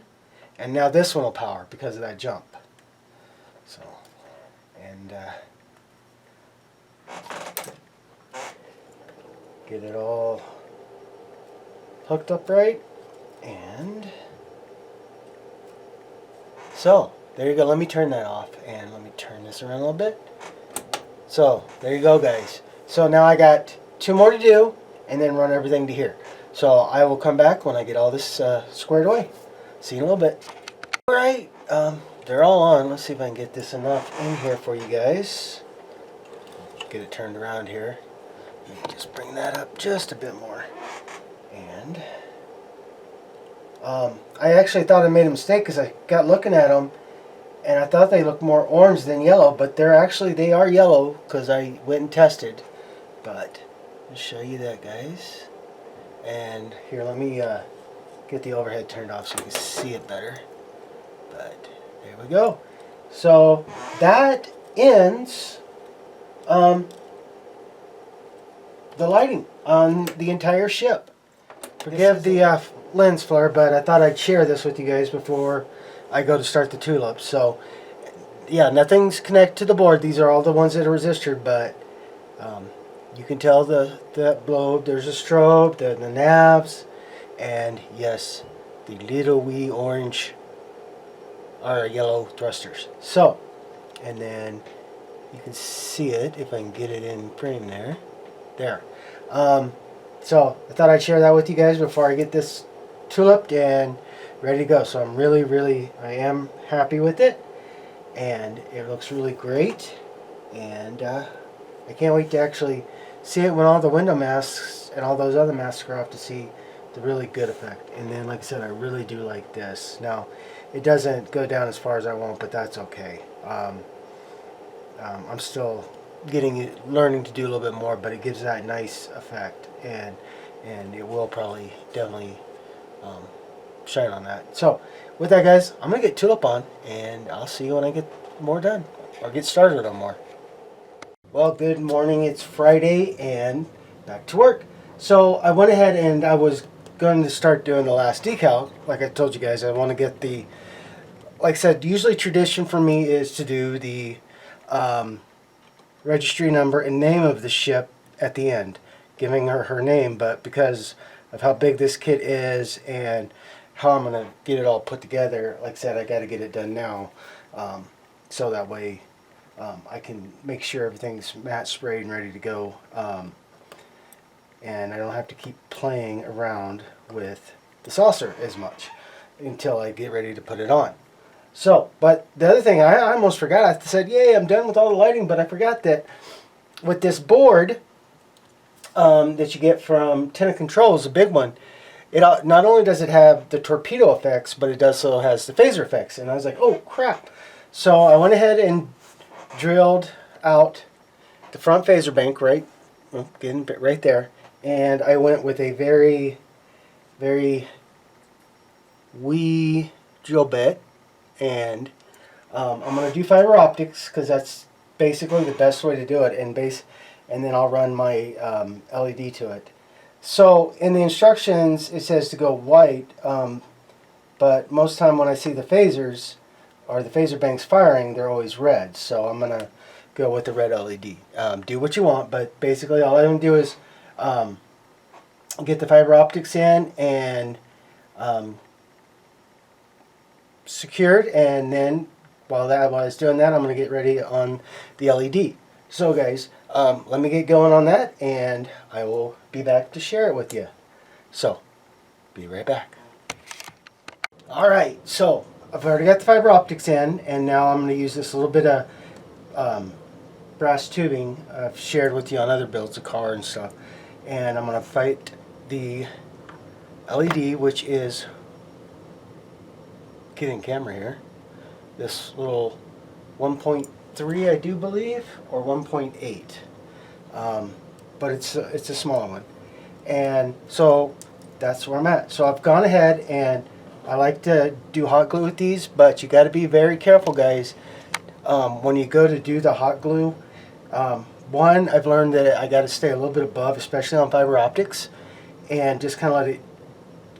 and now this one will power because of that jump. So, and get it all hooked up right, and so there you go. Let me turn that off, and let me turn this around a little bit. So there you go, guys. So now I got 2 more to do, and then run everything to here. So I will come back when I get all this squared away. See you in a little bit. Alright, they're all on. Let's see if I can get this enough in here for you guys. Get it turned around here. Just bring that up just a bit more. And I actually thought I made a mistake because I got looking at them, and I thought they looked more orange than yellow, but they are yellow because I went and tested. But I'll show you that, guys. And here, let me get the overhead turned off so you can see it better. But there we go. So that ends the lighting on the entire ship. Forgive the lens flare, but I thought I'd share this with you guys before I go to start the tulips. So yeah, nothing's connected to the board. These are all the ones that are resistor, but you can tell the globe. There's a strobe, the navs, and yes, the little wee orange or yellow thrusters. So, and then you can see it if I can get it in frame there. There. So I thought I'd share that with you guys before I get this tuliped and ready to go. So I'm I am happy with it, and it looks really great, and I can't wait to actually see it when all the window masks and all those other masks are off to see the really good effect. And then, like I said, I really do like this. Now, it doesn't go down as far as I want, but that's okay. I'm still learning to do a little bit more, but it gives that nice effect, and it will probably definitely shine on that. So with that, guys, I'm gonna get tulip on, and I'll see you when I get more done or get started on more. Well, good morning. It's Friday and back to work. So I went ahead and I was going to start doing the last decal. Like I told you guys, I want to get the, like I said, usually tradition for me is to do the registry number and name of the ship at the end, giving her name. But because of how big this kit is and how I'm going to get it all put together, like I said, I got to get it done now, so that way I can make sure everything's matte sprayed and ready to go, and I don't have to keep playing around with the saucer as much until I get ready to put it on. So, but the other thing, I almost forgot. I said, yay, I'm done with all the lighting, but I forgot that with this board that you get from Tenant Controls, a big one, it not only does it have the torpedo effects, but it also has the phaser effects. And I was like, oh, crap. So I went ahead and drilled out the front phaser bank right there. And I went with a very, very wee drill bit. And I'm going to do fiber optics because that's basically the best way to do it, and then I'll run my LED to it. So in the instructions it says to go white, but most time when I see the phasers or the phaser banks firing, they're always red. So I'm going to go with the red LED. Do what you want, but basically all I'm going to do is get the fiber optics in and secured, and then while I was doing that, I'm going to get ready on the LED. So guys, let me get going on that, and I will be back to share it with you. So, be right back. Alright, so I've already got the fiber optics in, and now I'm going to use this little bit of brass tubing I've shared with you on other builds of car and stuff, and I'm going to fight the LED, which is, getting camera here, this little 1.3 I do believe, or 1.8, but it's a smaller one, and so that's where I'm at. So I've gone ahead, and I like to do hot glue with these, but you got to be very careful, guys, when you go to do the hot glue. One, I've learned that I got to stay a little bit above, especially on fiber optics, and just kind of let it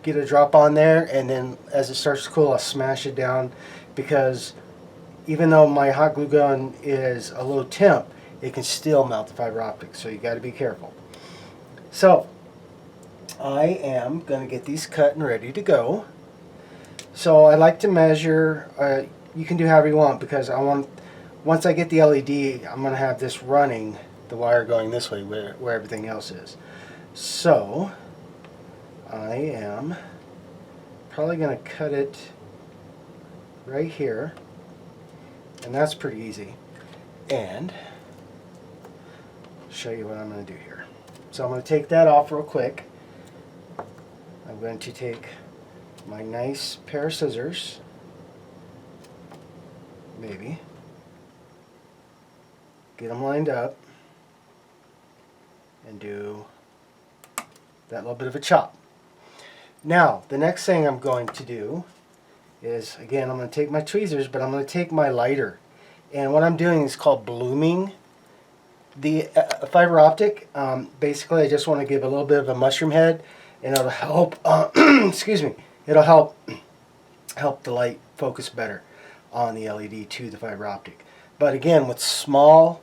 get a drop on there, and then as it starts to cool, I'll smash it down, because even though my hot glue gun is a low temp, it can still melt the fiber optics, so you got to be careful. So I am going to get these cut and ready to go. So I like to measure, you can do however you want, because once I get the LED, I'm going to have this running, the wire going this way where everything else is. So I am probably going to cut it right here, and that's pretty easy, and show you what I'm going to do here. So I'm going to take that off real quick. I'm going to take my nice pair of scissors, maybe get them lined up and do that little bit of a chop. Now, the next thing I'm going to do is, again, I'm going to take my tweezers, but I'm going to take my lighter. And what I'm doing is called blooming the fiber optic. Basically, I just want to give a little bit of a mushroom head and it'll help, excuse me, it'll help the light focus better on the LED to the fiber optic. But again, with small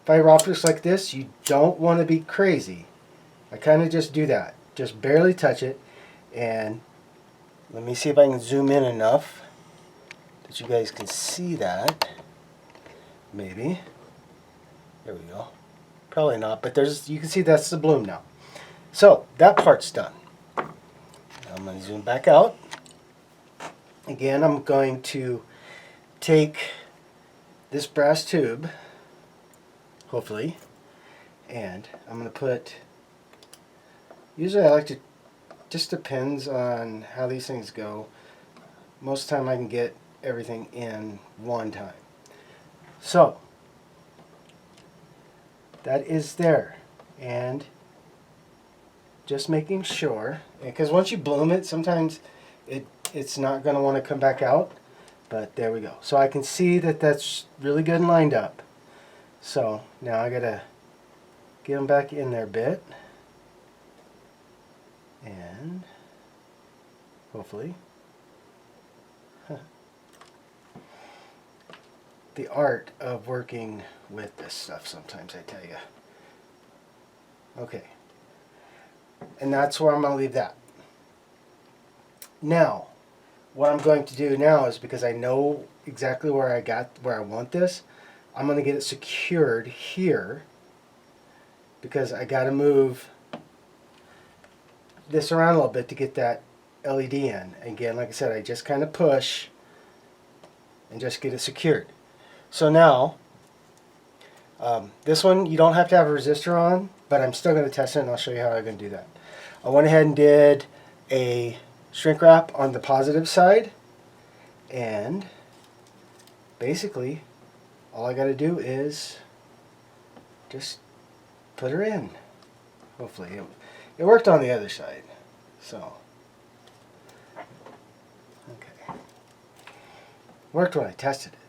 fiber optics like this, you don't want to be crazy. I kind of just do that. Just barely touch it. And let me see if I can zoom in enough that you guys can see that. Maybe. There we go. Probably not, but you can see that's the bloom now. So that part's done. Now I'm going to zoom back out. Again, I'm going to take this brass tube, hopefully, and I'm going to put, usually I like to, just depends on how these things go. Most of the time I can get everything in one time. So that is there, and just making sure, because once you bloom it, sometimes it's not going to want to come back out, but there we go. So I can see that that's really good and lined up. So now I got to get them back in there a bit, and hopefully, the art of working with this stuff sometimes, I tell you. Okay, and that's where I'm going to leave that. Now, what I'm going to do now is, because I know exactly where I want this, I'm going to get it secured here, because I got to move this around a little bit to get that LED in. Again, like I said, I just kind of push and just get it secured. So now, this one you don't have to have a resistor on, but I'm still going to test it, and I'll show you how I'm going to do that. I went ahead and did a shrink wrap on the positive side, and basically all I got to do is just put her in. Hopefully it worked on the other side. So okay, worked when I tested it.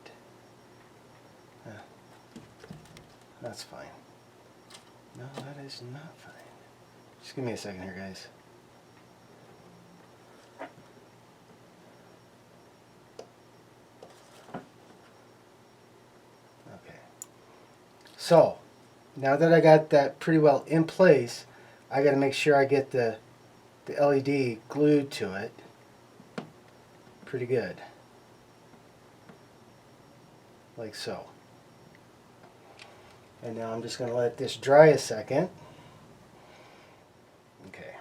That's fine. No, that is not fine. Just give me a second here, guys. Okay. So, now that I got that pretty well in place, I got to make sure I get the LED glued to it pretty good. Like so. And now I'm just going to let this dry a second. Okay.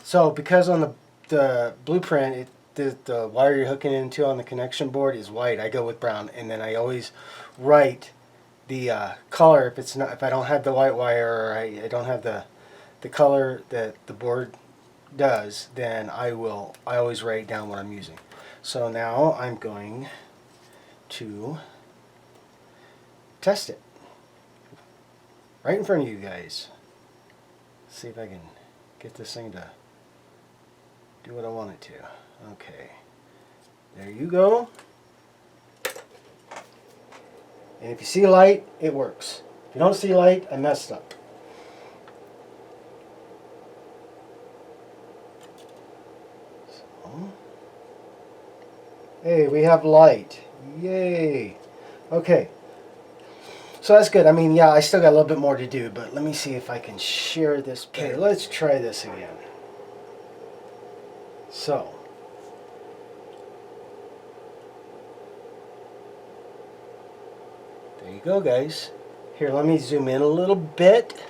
So because on the blueprint, the wire you're hooking into on the connection board is white, I go with brown, and then I always write the color if I don't have the white wire, or I don't have the color that the board does, then I always write down what I'm using. So now I'm going to test it right in front of you guys. See if I can get this thing to do what I want it to. Okay, there you go. And if you see light, it works. If you don't see light, I messed up. So, hey, we have light. Yay. Okay. So that's good. I mean, yeah, I still got a little bit more to do, but let me see if I can share this. Okay, let's try this again. So, there you go, guys. Here, let me zoom in a little bit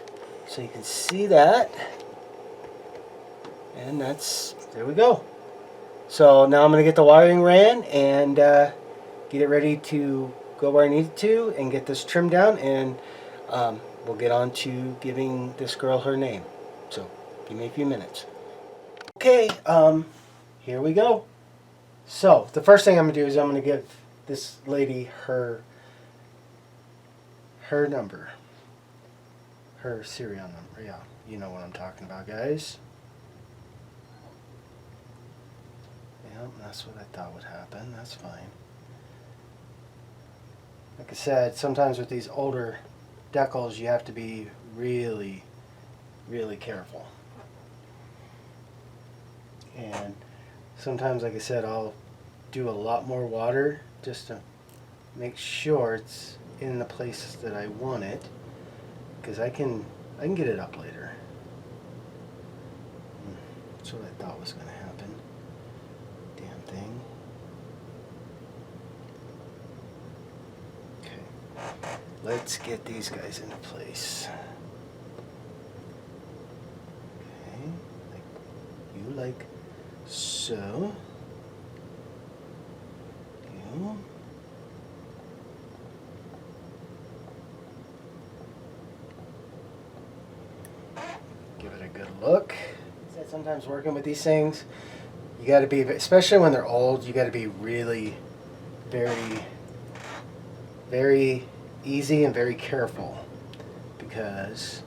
so you can see that. And there we go. So now I'm going to get the wiring ran and get it ready to go where I need it to and get this trimmed down, and we'll get on to giving this girl her name. So give me a few minutes. Okay, here we go. So the first thing I'm going to do is I'm going to give this lady her number, her serial number. Yeah, you know what I'm talking about, guys. Yeah, that's what I thought would happen. That's fine. Like I said, sometimes with these older decals, you have to be really, really careful. And sometimes, like I said, I'll do a lot more water just to make sure it's in the places that I want it, because I can get it up later. That's what I thought was going to happen. Damn thing. Okay, let's get these guys into place. Okay, like so. You. Give it a good look. Sometimes working with these things, you got to be, especially when they're old, you got to be really very easy and very careful, because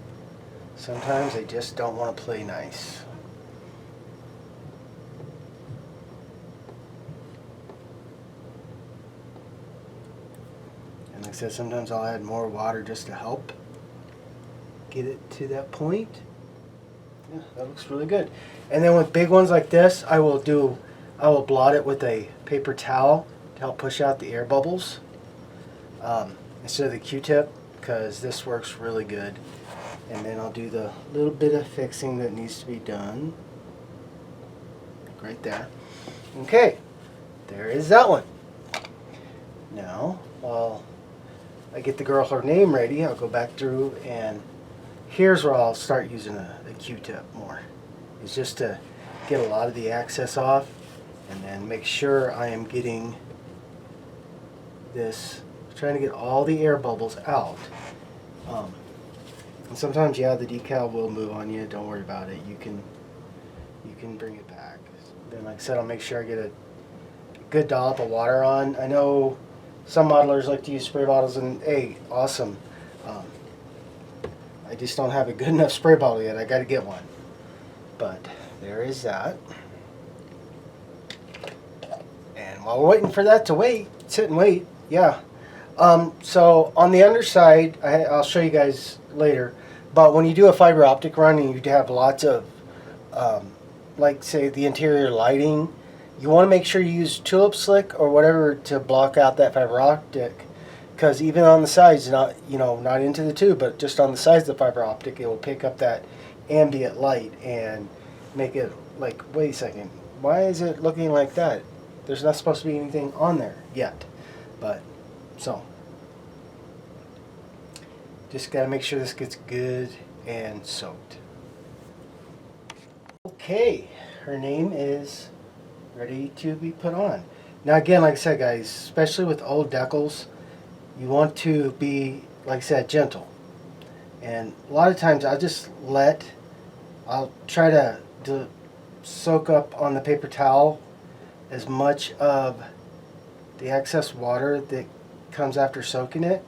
sometimes they just don't want to play nice. And like I said, sometimes I'll add more water just to help get it to that point. Yeah, that looks really good. And then with big ones like this, I will blot it with a paper towel to help push out the air bubbles instead of the Q-tip, because this works really good. And then I'll do the little bit of fixing that needs to be done. Right there. Okay, there is that one. Now, while I get the girl her name ready, I'll go back through, and here's where I'll start using a Q-tip more. It's just to get a lot of the excess off, and then make sure I am getting this, trying to get all the air bubbles out. And sometimes, yeah, the decal will move on you. Don't worry about it. You can bring it back. Then, like I said, I'll make sure I get a good dollop of water on. I know some modelers like to use spray bottles, and hey, awesome. I just don't have a good enough spray bottle yet. I got to get one. But there is that. And while we're waiting for that to sit and wait, yeah. So on the underside, I'll show you guys later, but when you do a fiber optic run and you have lots of, like say the interior lighting, you want to make sure you use tulip slick or whatever to block out that fiber optic. Because even on the sides, not into the tube, but just on the sides of the fiber optic, it will pick up that ambient light and make it like, wait a second, why is it looking like that? There's not supposed to be anything on there yet. But, so, just got to make sure this gets good and soaked. Okay, her name is ready to be put on. Now again, like I said, guys, especially with old decals, you want to be, like I said, gentle. And a lot of times I'll try to soak up on the paper towel as much of the excess water that comes after soaking it.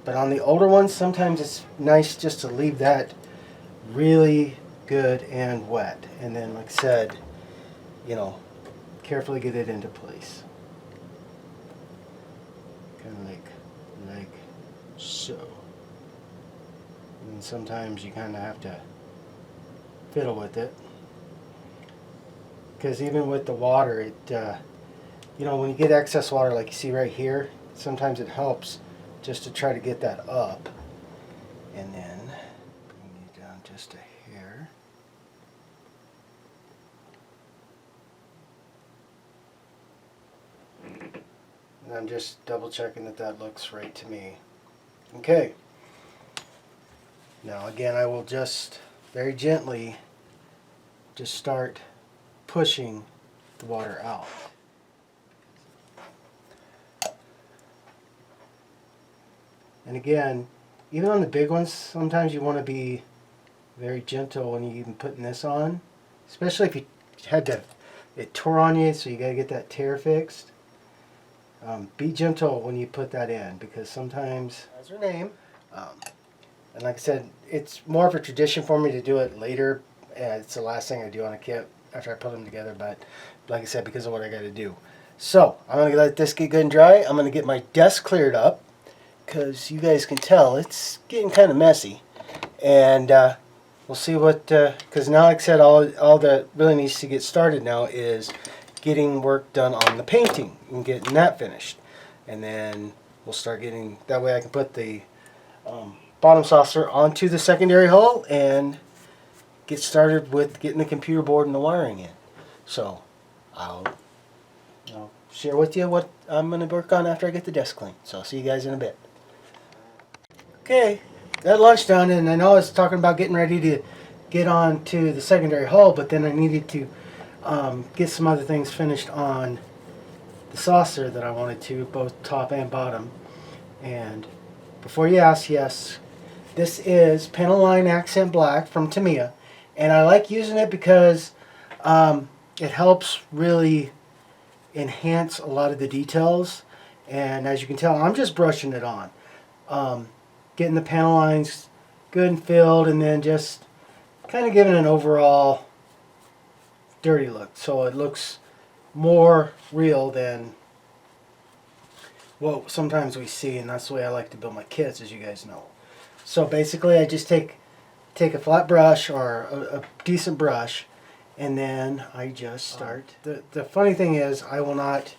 But on the older ones, sometimes it's nice just to leave that really good and wet. And then, like I said, carefully get it into place. Kind of like so. And sometimes you kind of have to fiddle with it, because even with the water, it when you get excess water like you see right here, sometimes it helps just to try to get that up, and then bring you down just a hair. And I'm just double checking that looks right to me. Okay. Now again, I will just very gently just start pushing the water out. And again, even on the big ones, sometimes you want to be very gentle when you're even putting this on, especially if you had it tore on you, so you got to get that tear fixed. Be gentle when you put that in, because sometimes, that's her name, and like I said, it's more of a tradition for me to do it later. It's the last thing I do on a kit after I put them together, but like I said, because of what I got to do. So I'm going to let this get good and dry. I'm going to get my desk cleared up, because you guys can tell it's getting kind of messy, and we'll see what, because now, like I said, all that really needs to get started now is getting work done on the painting and getting that finished. And then we'll start getting, that way I can put the bottom saucer onto the secondary hull and get started with getting the computer board and the wiring in. So I'll share with you what I'm going to work on after I get the desk clean. So I'll see you guys in a bit. Okay, got lunch done, and I know I was talking about getting ready to get on to the secondary hull, but then I needed to get some other things finished on the saucer that I wanted to, both top and bottom. And before you ask, yes, this is panel line accent black from T.B.I, and I like using it because it helps really enhance a lot of the details. And as you can tell, I'm just brushing it on, getting the panel lines good and filled, and then just kind of giving an overall dirty look, so it looks more real than what sometimes we see. And that's the way I like to build my kits, as you guys know. So basically I just take a flat brush or a decent brush, and then I just start. The funny thing is, I will not,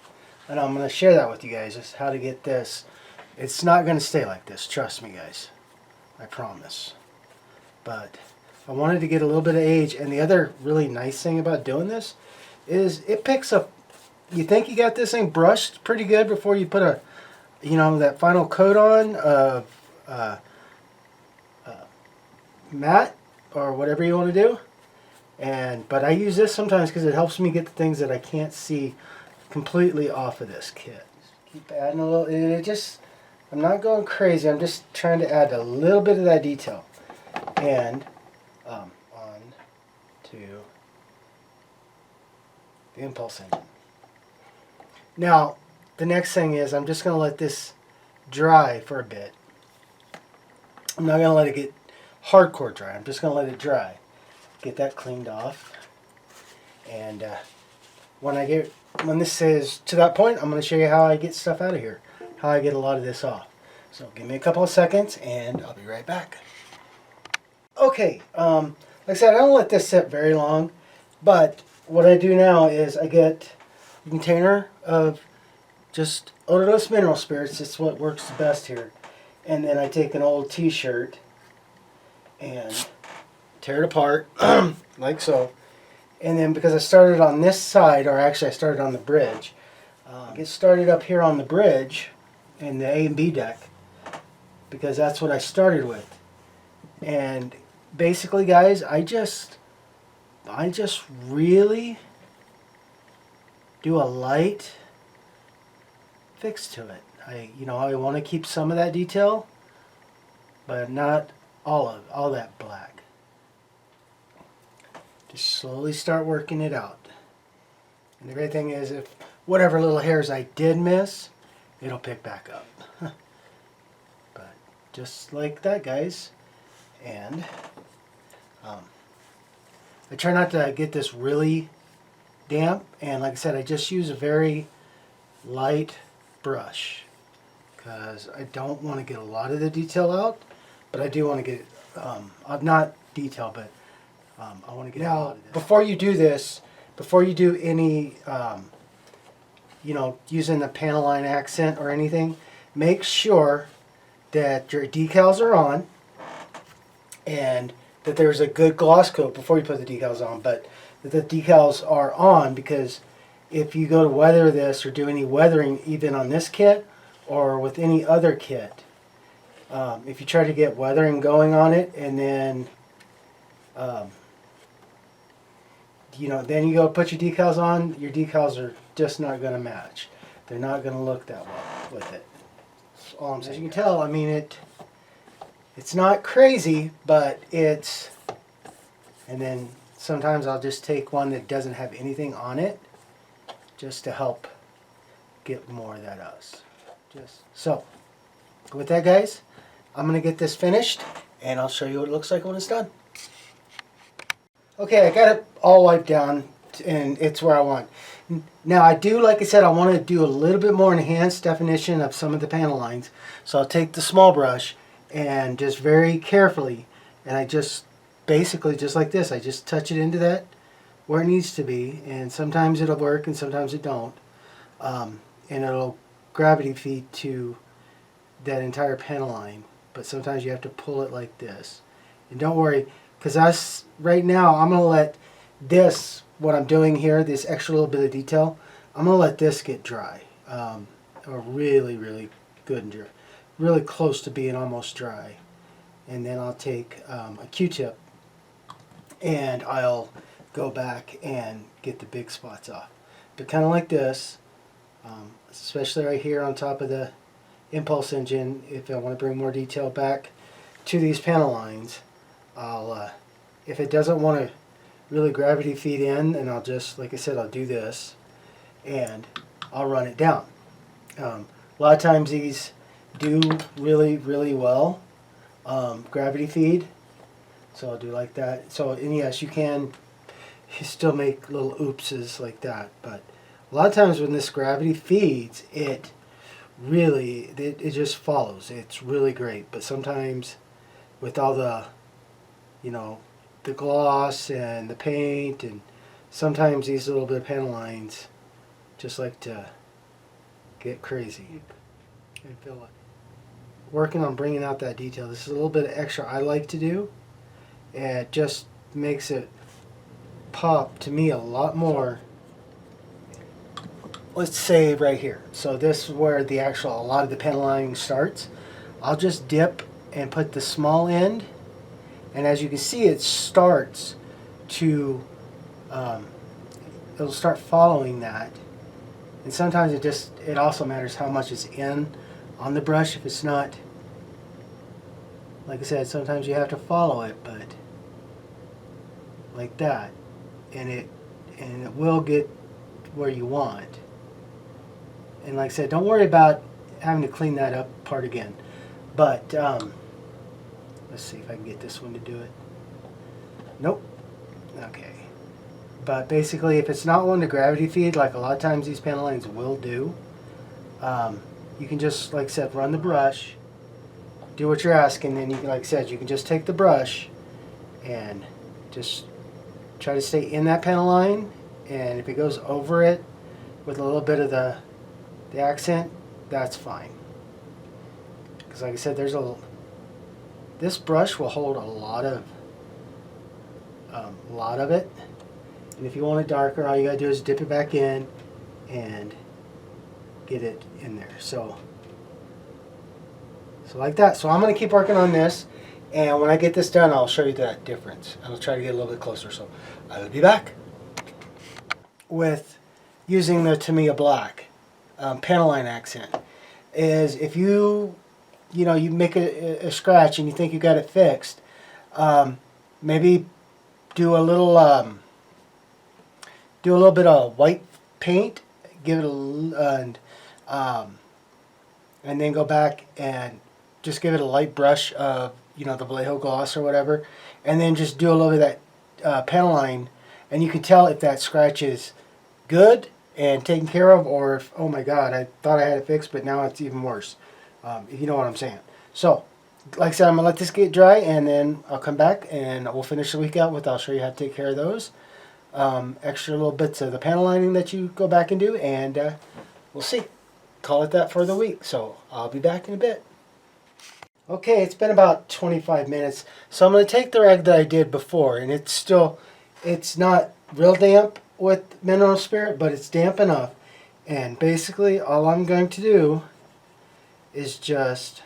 and I'm going to share that with you guys, is how to get this. It's not going to stay like this, trust me guys, I promise. But I wanted to get a little bit of age, and the other really nice thing about doing this is it picks up. You think you got this thing brushed pretty good before you put a, that final coat on, matte or whatever you want to do. But I use this sometimes because it helps me get the things that I can't see completely off of this kit. Just keep adding a little. I'm not going crazy. I'm just trying to add a little bit of that detail. And on to the impulse engine. Now, the next thing is I'm just going to let this dry for a bit. I'm not going to let it get hardcore dry. I'm just going to let it dry. Get that cleaned off. And when this is to that point, I'm going to show you how I get stuff out of here. How I get a lot of this off. So give me a couple of seconds and I'll be right back. Okay, like I said, I don't let this sit very long, but what I do now is I get a container of just odorless mineral spirits. It's what works the best here. And then I take an old t-shirt and tear it apart like so. And then because I started on this side, or actually I started on the bridge, get started up here on the bridge in the A and B deck, because that's what I started with. And basically guys, I just really do a light fix to it. I want to keep some of that detail, but not all that black. Just slowly start working it out. And the great thing is, if whatever little hairs I did miss, it'll pick back up. But just like that, guys. And I try not to get this really damp, and like I said, I just use a very light brush because I don't want to get a lot of the detail out, but I do want to get not detail, but I want to get out of this. Before you do this, before you do any using the panel line accent or anything, make sure that your decals are on and that there's a good gloss coat before you put the decals on, but that the decals are on, because if you go to weather this or do any weathering even on this kit or with any other kit, if you try to get weathering going on it and then then you go put your decals on, your decals are just not going to match. They're not going to look that well with it. That's all I'm saying. As you can tell, I mean, it's not crazy, but it's, and then sometimes I'll just take one that doesn't have anything on it just to help get more of that us. So, with that guys, I'm going to get this finished and I'll show you what it looks like when it's done. Okay, I got it all wiped down and it's where I want. Now I do, like I said, I want to do a little bit more enhanced definition of some of the panel lines. So I'll take the small brush and just very carefully, and I just basically just like this. I just touch it into that where it needs to be, and sometimes it'll work and sometimes it don't. And it'll gravity feed to that entire panel line, but sometimes you have to pull it like this. And don't worry, because right now I'm going to let this, what I'm doing here, this extra little bit of detail, I'm going to let this get dry. Or really, really good and dry. Really close to being almost dry. And then I'll take a Q-tip and I'll go back and get the big spots off. But kind of like this, especially right here on top of the impulse engine, if I want to bring more detail back to these panel lines, I'll, if it doesn't want to really gravity feed in, then I'll just, like I said, I'll do this and I'll run it down. A lot of times these do really, really well gravity feed, so I'll do like that. So, and yes, you can still make little oopses like that, but a lot of times when this gravity feeds, it really, it just follows. It's really great, but sometimes with all the, you know, the gloss and the paint, and sometimes these little bit of panel lines just like to get crazy. And feel like working on bringing out that detail. This is a little bit of extra I like to do, and it just makes it pop to me a lot more. Let's say right here. So this is where the actual, a lot of the panel lining starts. I'll just dip and put the small end, and as you can see, it starts to, it'll start following that. And sometimes it also matters how much is in on the brush. If it's not, like I said, sometimes you have to follow it, but like that, and it will get where you want. And like I said, don't worry about having to clean that up part again. But let's see if I can get this one to do it. Nope. Okay. But basically, if it's not one to gravity feed, like a lot of times these panel lines will do, you can just, like I said, run the brush, do what you're asking, then you can, like I said, you can just take the brush and just try to stay in that panel line, and if it goes over it with a little bit of the accent, that's fine. Because like I said, this brush will hold a lot of it. And if you want it darker, all you gotta do is dip it back in and get it in there. So like that. So I'm gonna keep working on this, and when I get this done, I'll show you that difference. I'll try to get a little bit closer. So I will be back with using the T.B.I black panel line accent. Is if you make a scratch and you think you got it fixed, maybe do a little bit of white paint, give it and then go back and just give it a light brush of the Vallejo gloss or whatever, and then just do a little bit of that panel line, and you can tell if that scratch is good and taken care of, or if, oh my god, I thought I had it fixed but now it's even worse. If you know what I'm saying. So like I said, I'm gonna let this get dry, and then I'll come back and we'll finish the week out with, I'll show you how to take care of those extra little bits of the panel lining that you go back and do, and we'll see. Call it that for the week. So I'll be back in a bit. Okay, it's been about 25 minutes. So I'm going to take the rag that I did before, and it's not real damp with mineral spirit, but it's damp enough. And basically all I'm going to do is just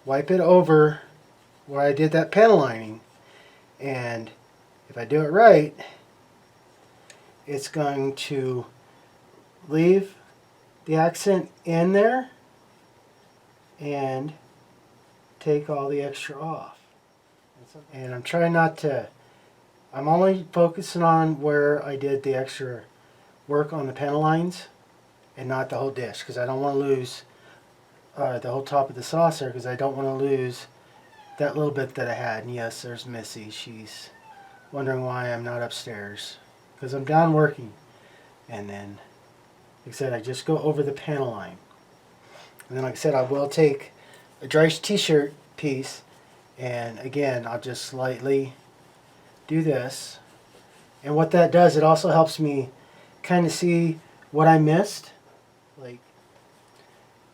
wipe it over where I did that panel lining. And if I do it right, it's going to leave the accent in there and take all the extra off. And I'm trying not to, I'm only focusing on where I did the extra work on the panel lines and not the whole dish, because I don't want to lose the whole top of the saucer, because I don't want to lose that little bit that I had. And yes, there's Missy. She's wondering why I'm not upstairs, because I'm down working. And then, like I said, I just go over the panel line. And then, like I said, I will take a dry t-shirt piece, and again, I'll just lightly do this. And what that does, it also helps me kind of see what I missed. Like,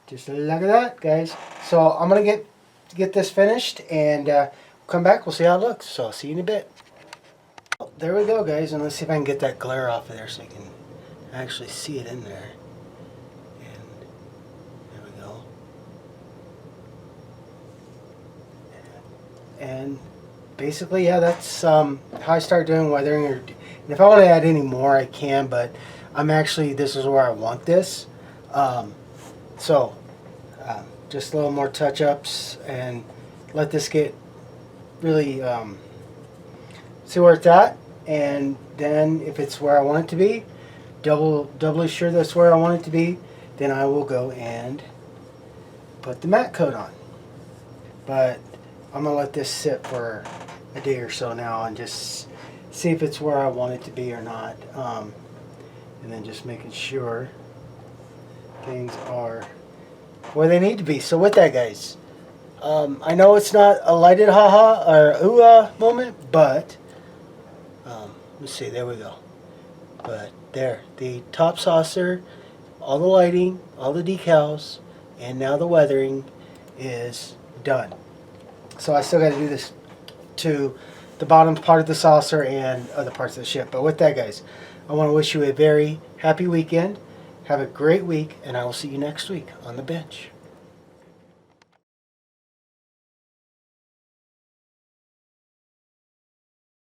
just look at that, guys. So I'm going to get this finished and come back. We'll see how it looks. So I'll see you in a bit. There we go, guys. And let's see if I can get that glare off of there so you can actually see it in there. And there we go. And basically, yeah, that's how I start doing weathering. And if I want to add any more, I can, but this is where I want this. Just a little more touch-ups and let this get really see where it's at. And then if it's where I want it to be, doubly sure that's where I want it to be, then I will go and put the matte coat on. But I'm going to let this sit for a day or so now and just see if it's where I want it to be or not. And then just making sure things are where they need to be. So with that, guys, I know it's not a lighted haha or ooh-ah moment, but let's see, there we go. But there, the top saucer, all the lighting, all the decals, and now the weathering is done. So I still got to do this to the bottom part of the saucer and other parts of the ship. But with that, guys, I want to wish you a very happy weekend. Have a great week, and I will see you next week on the bench.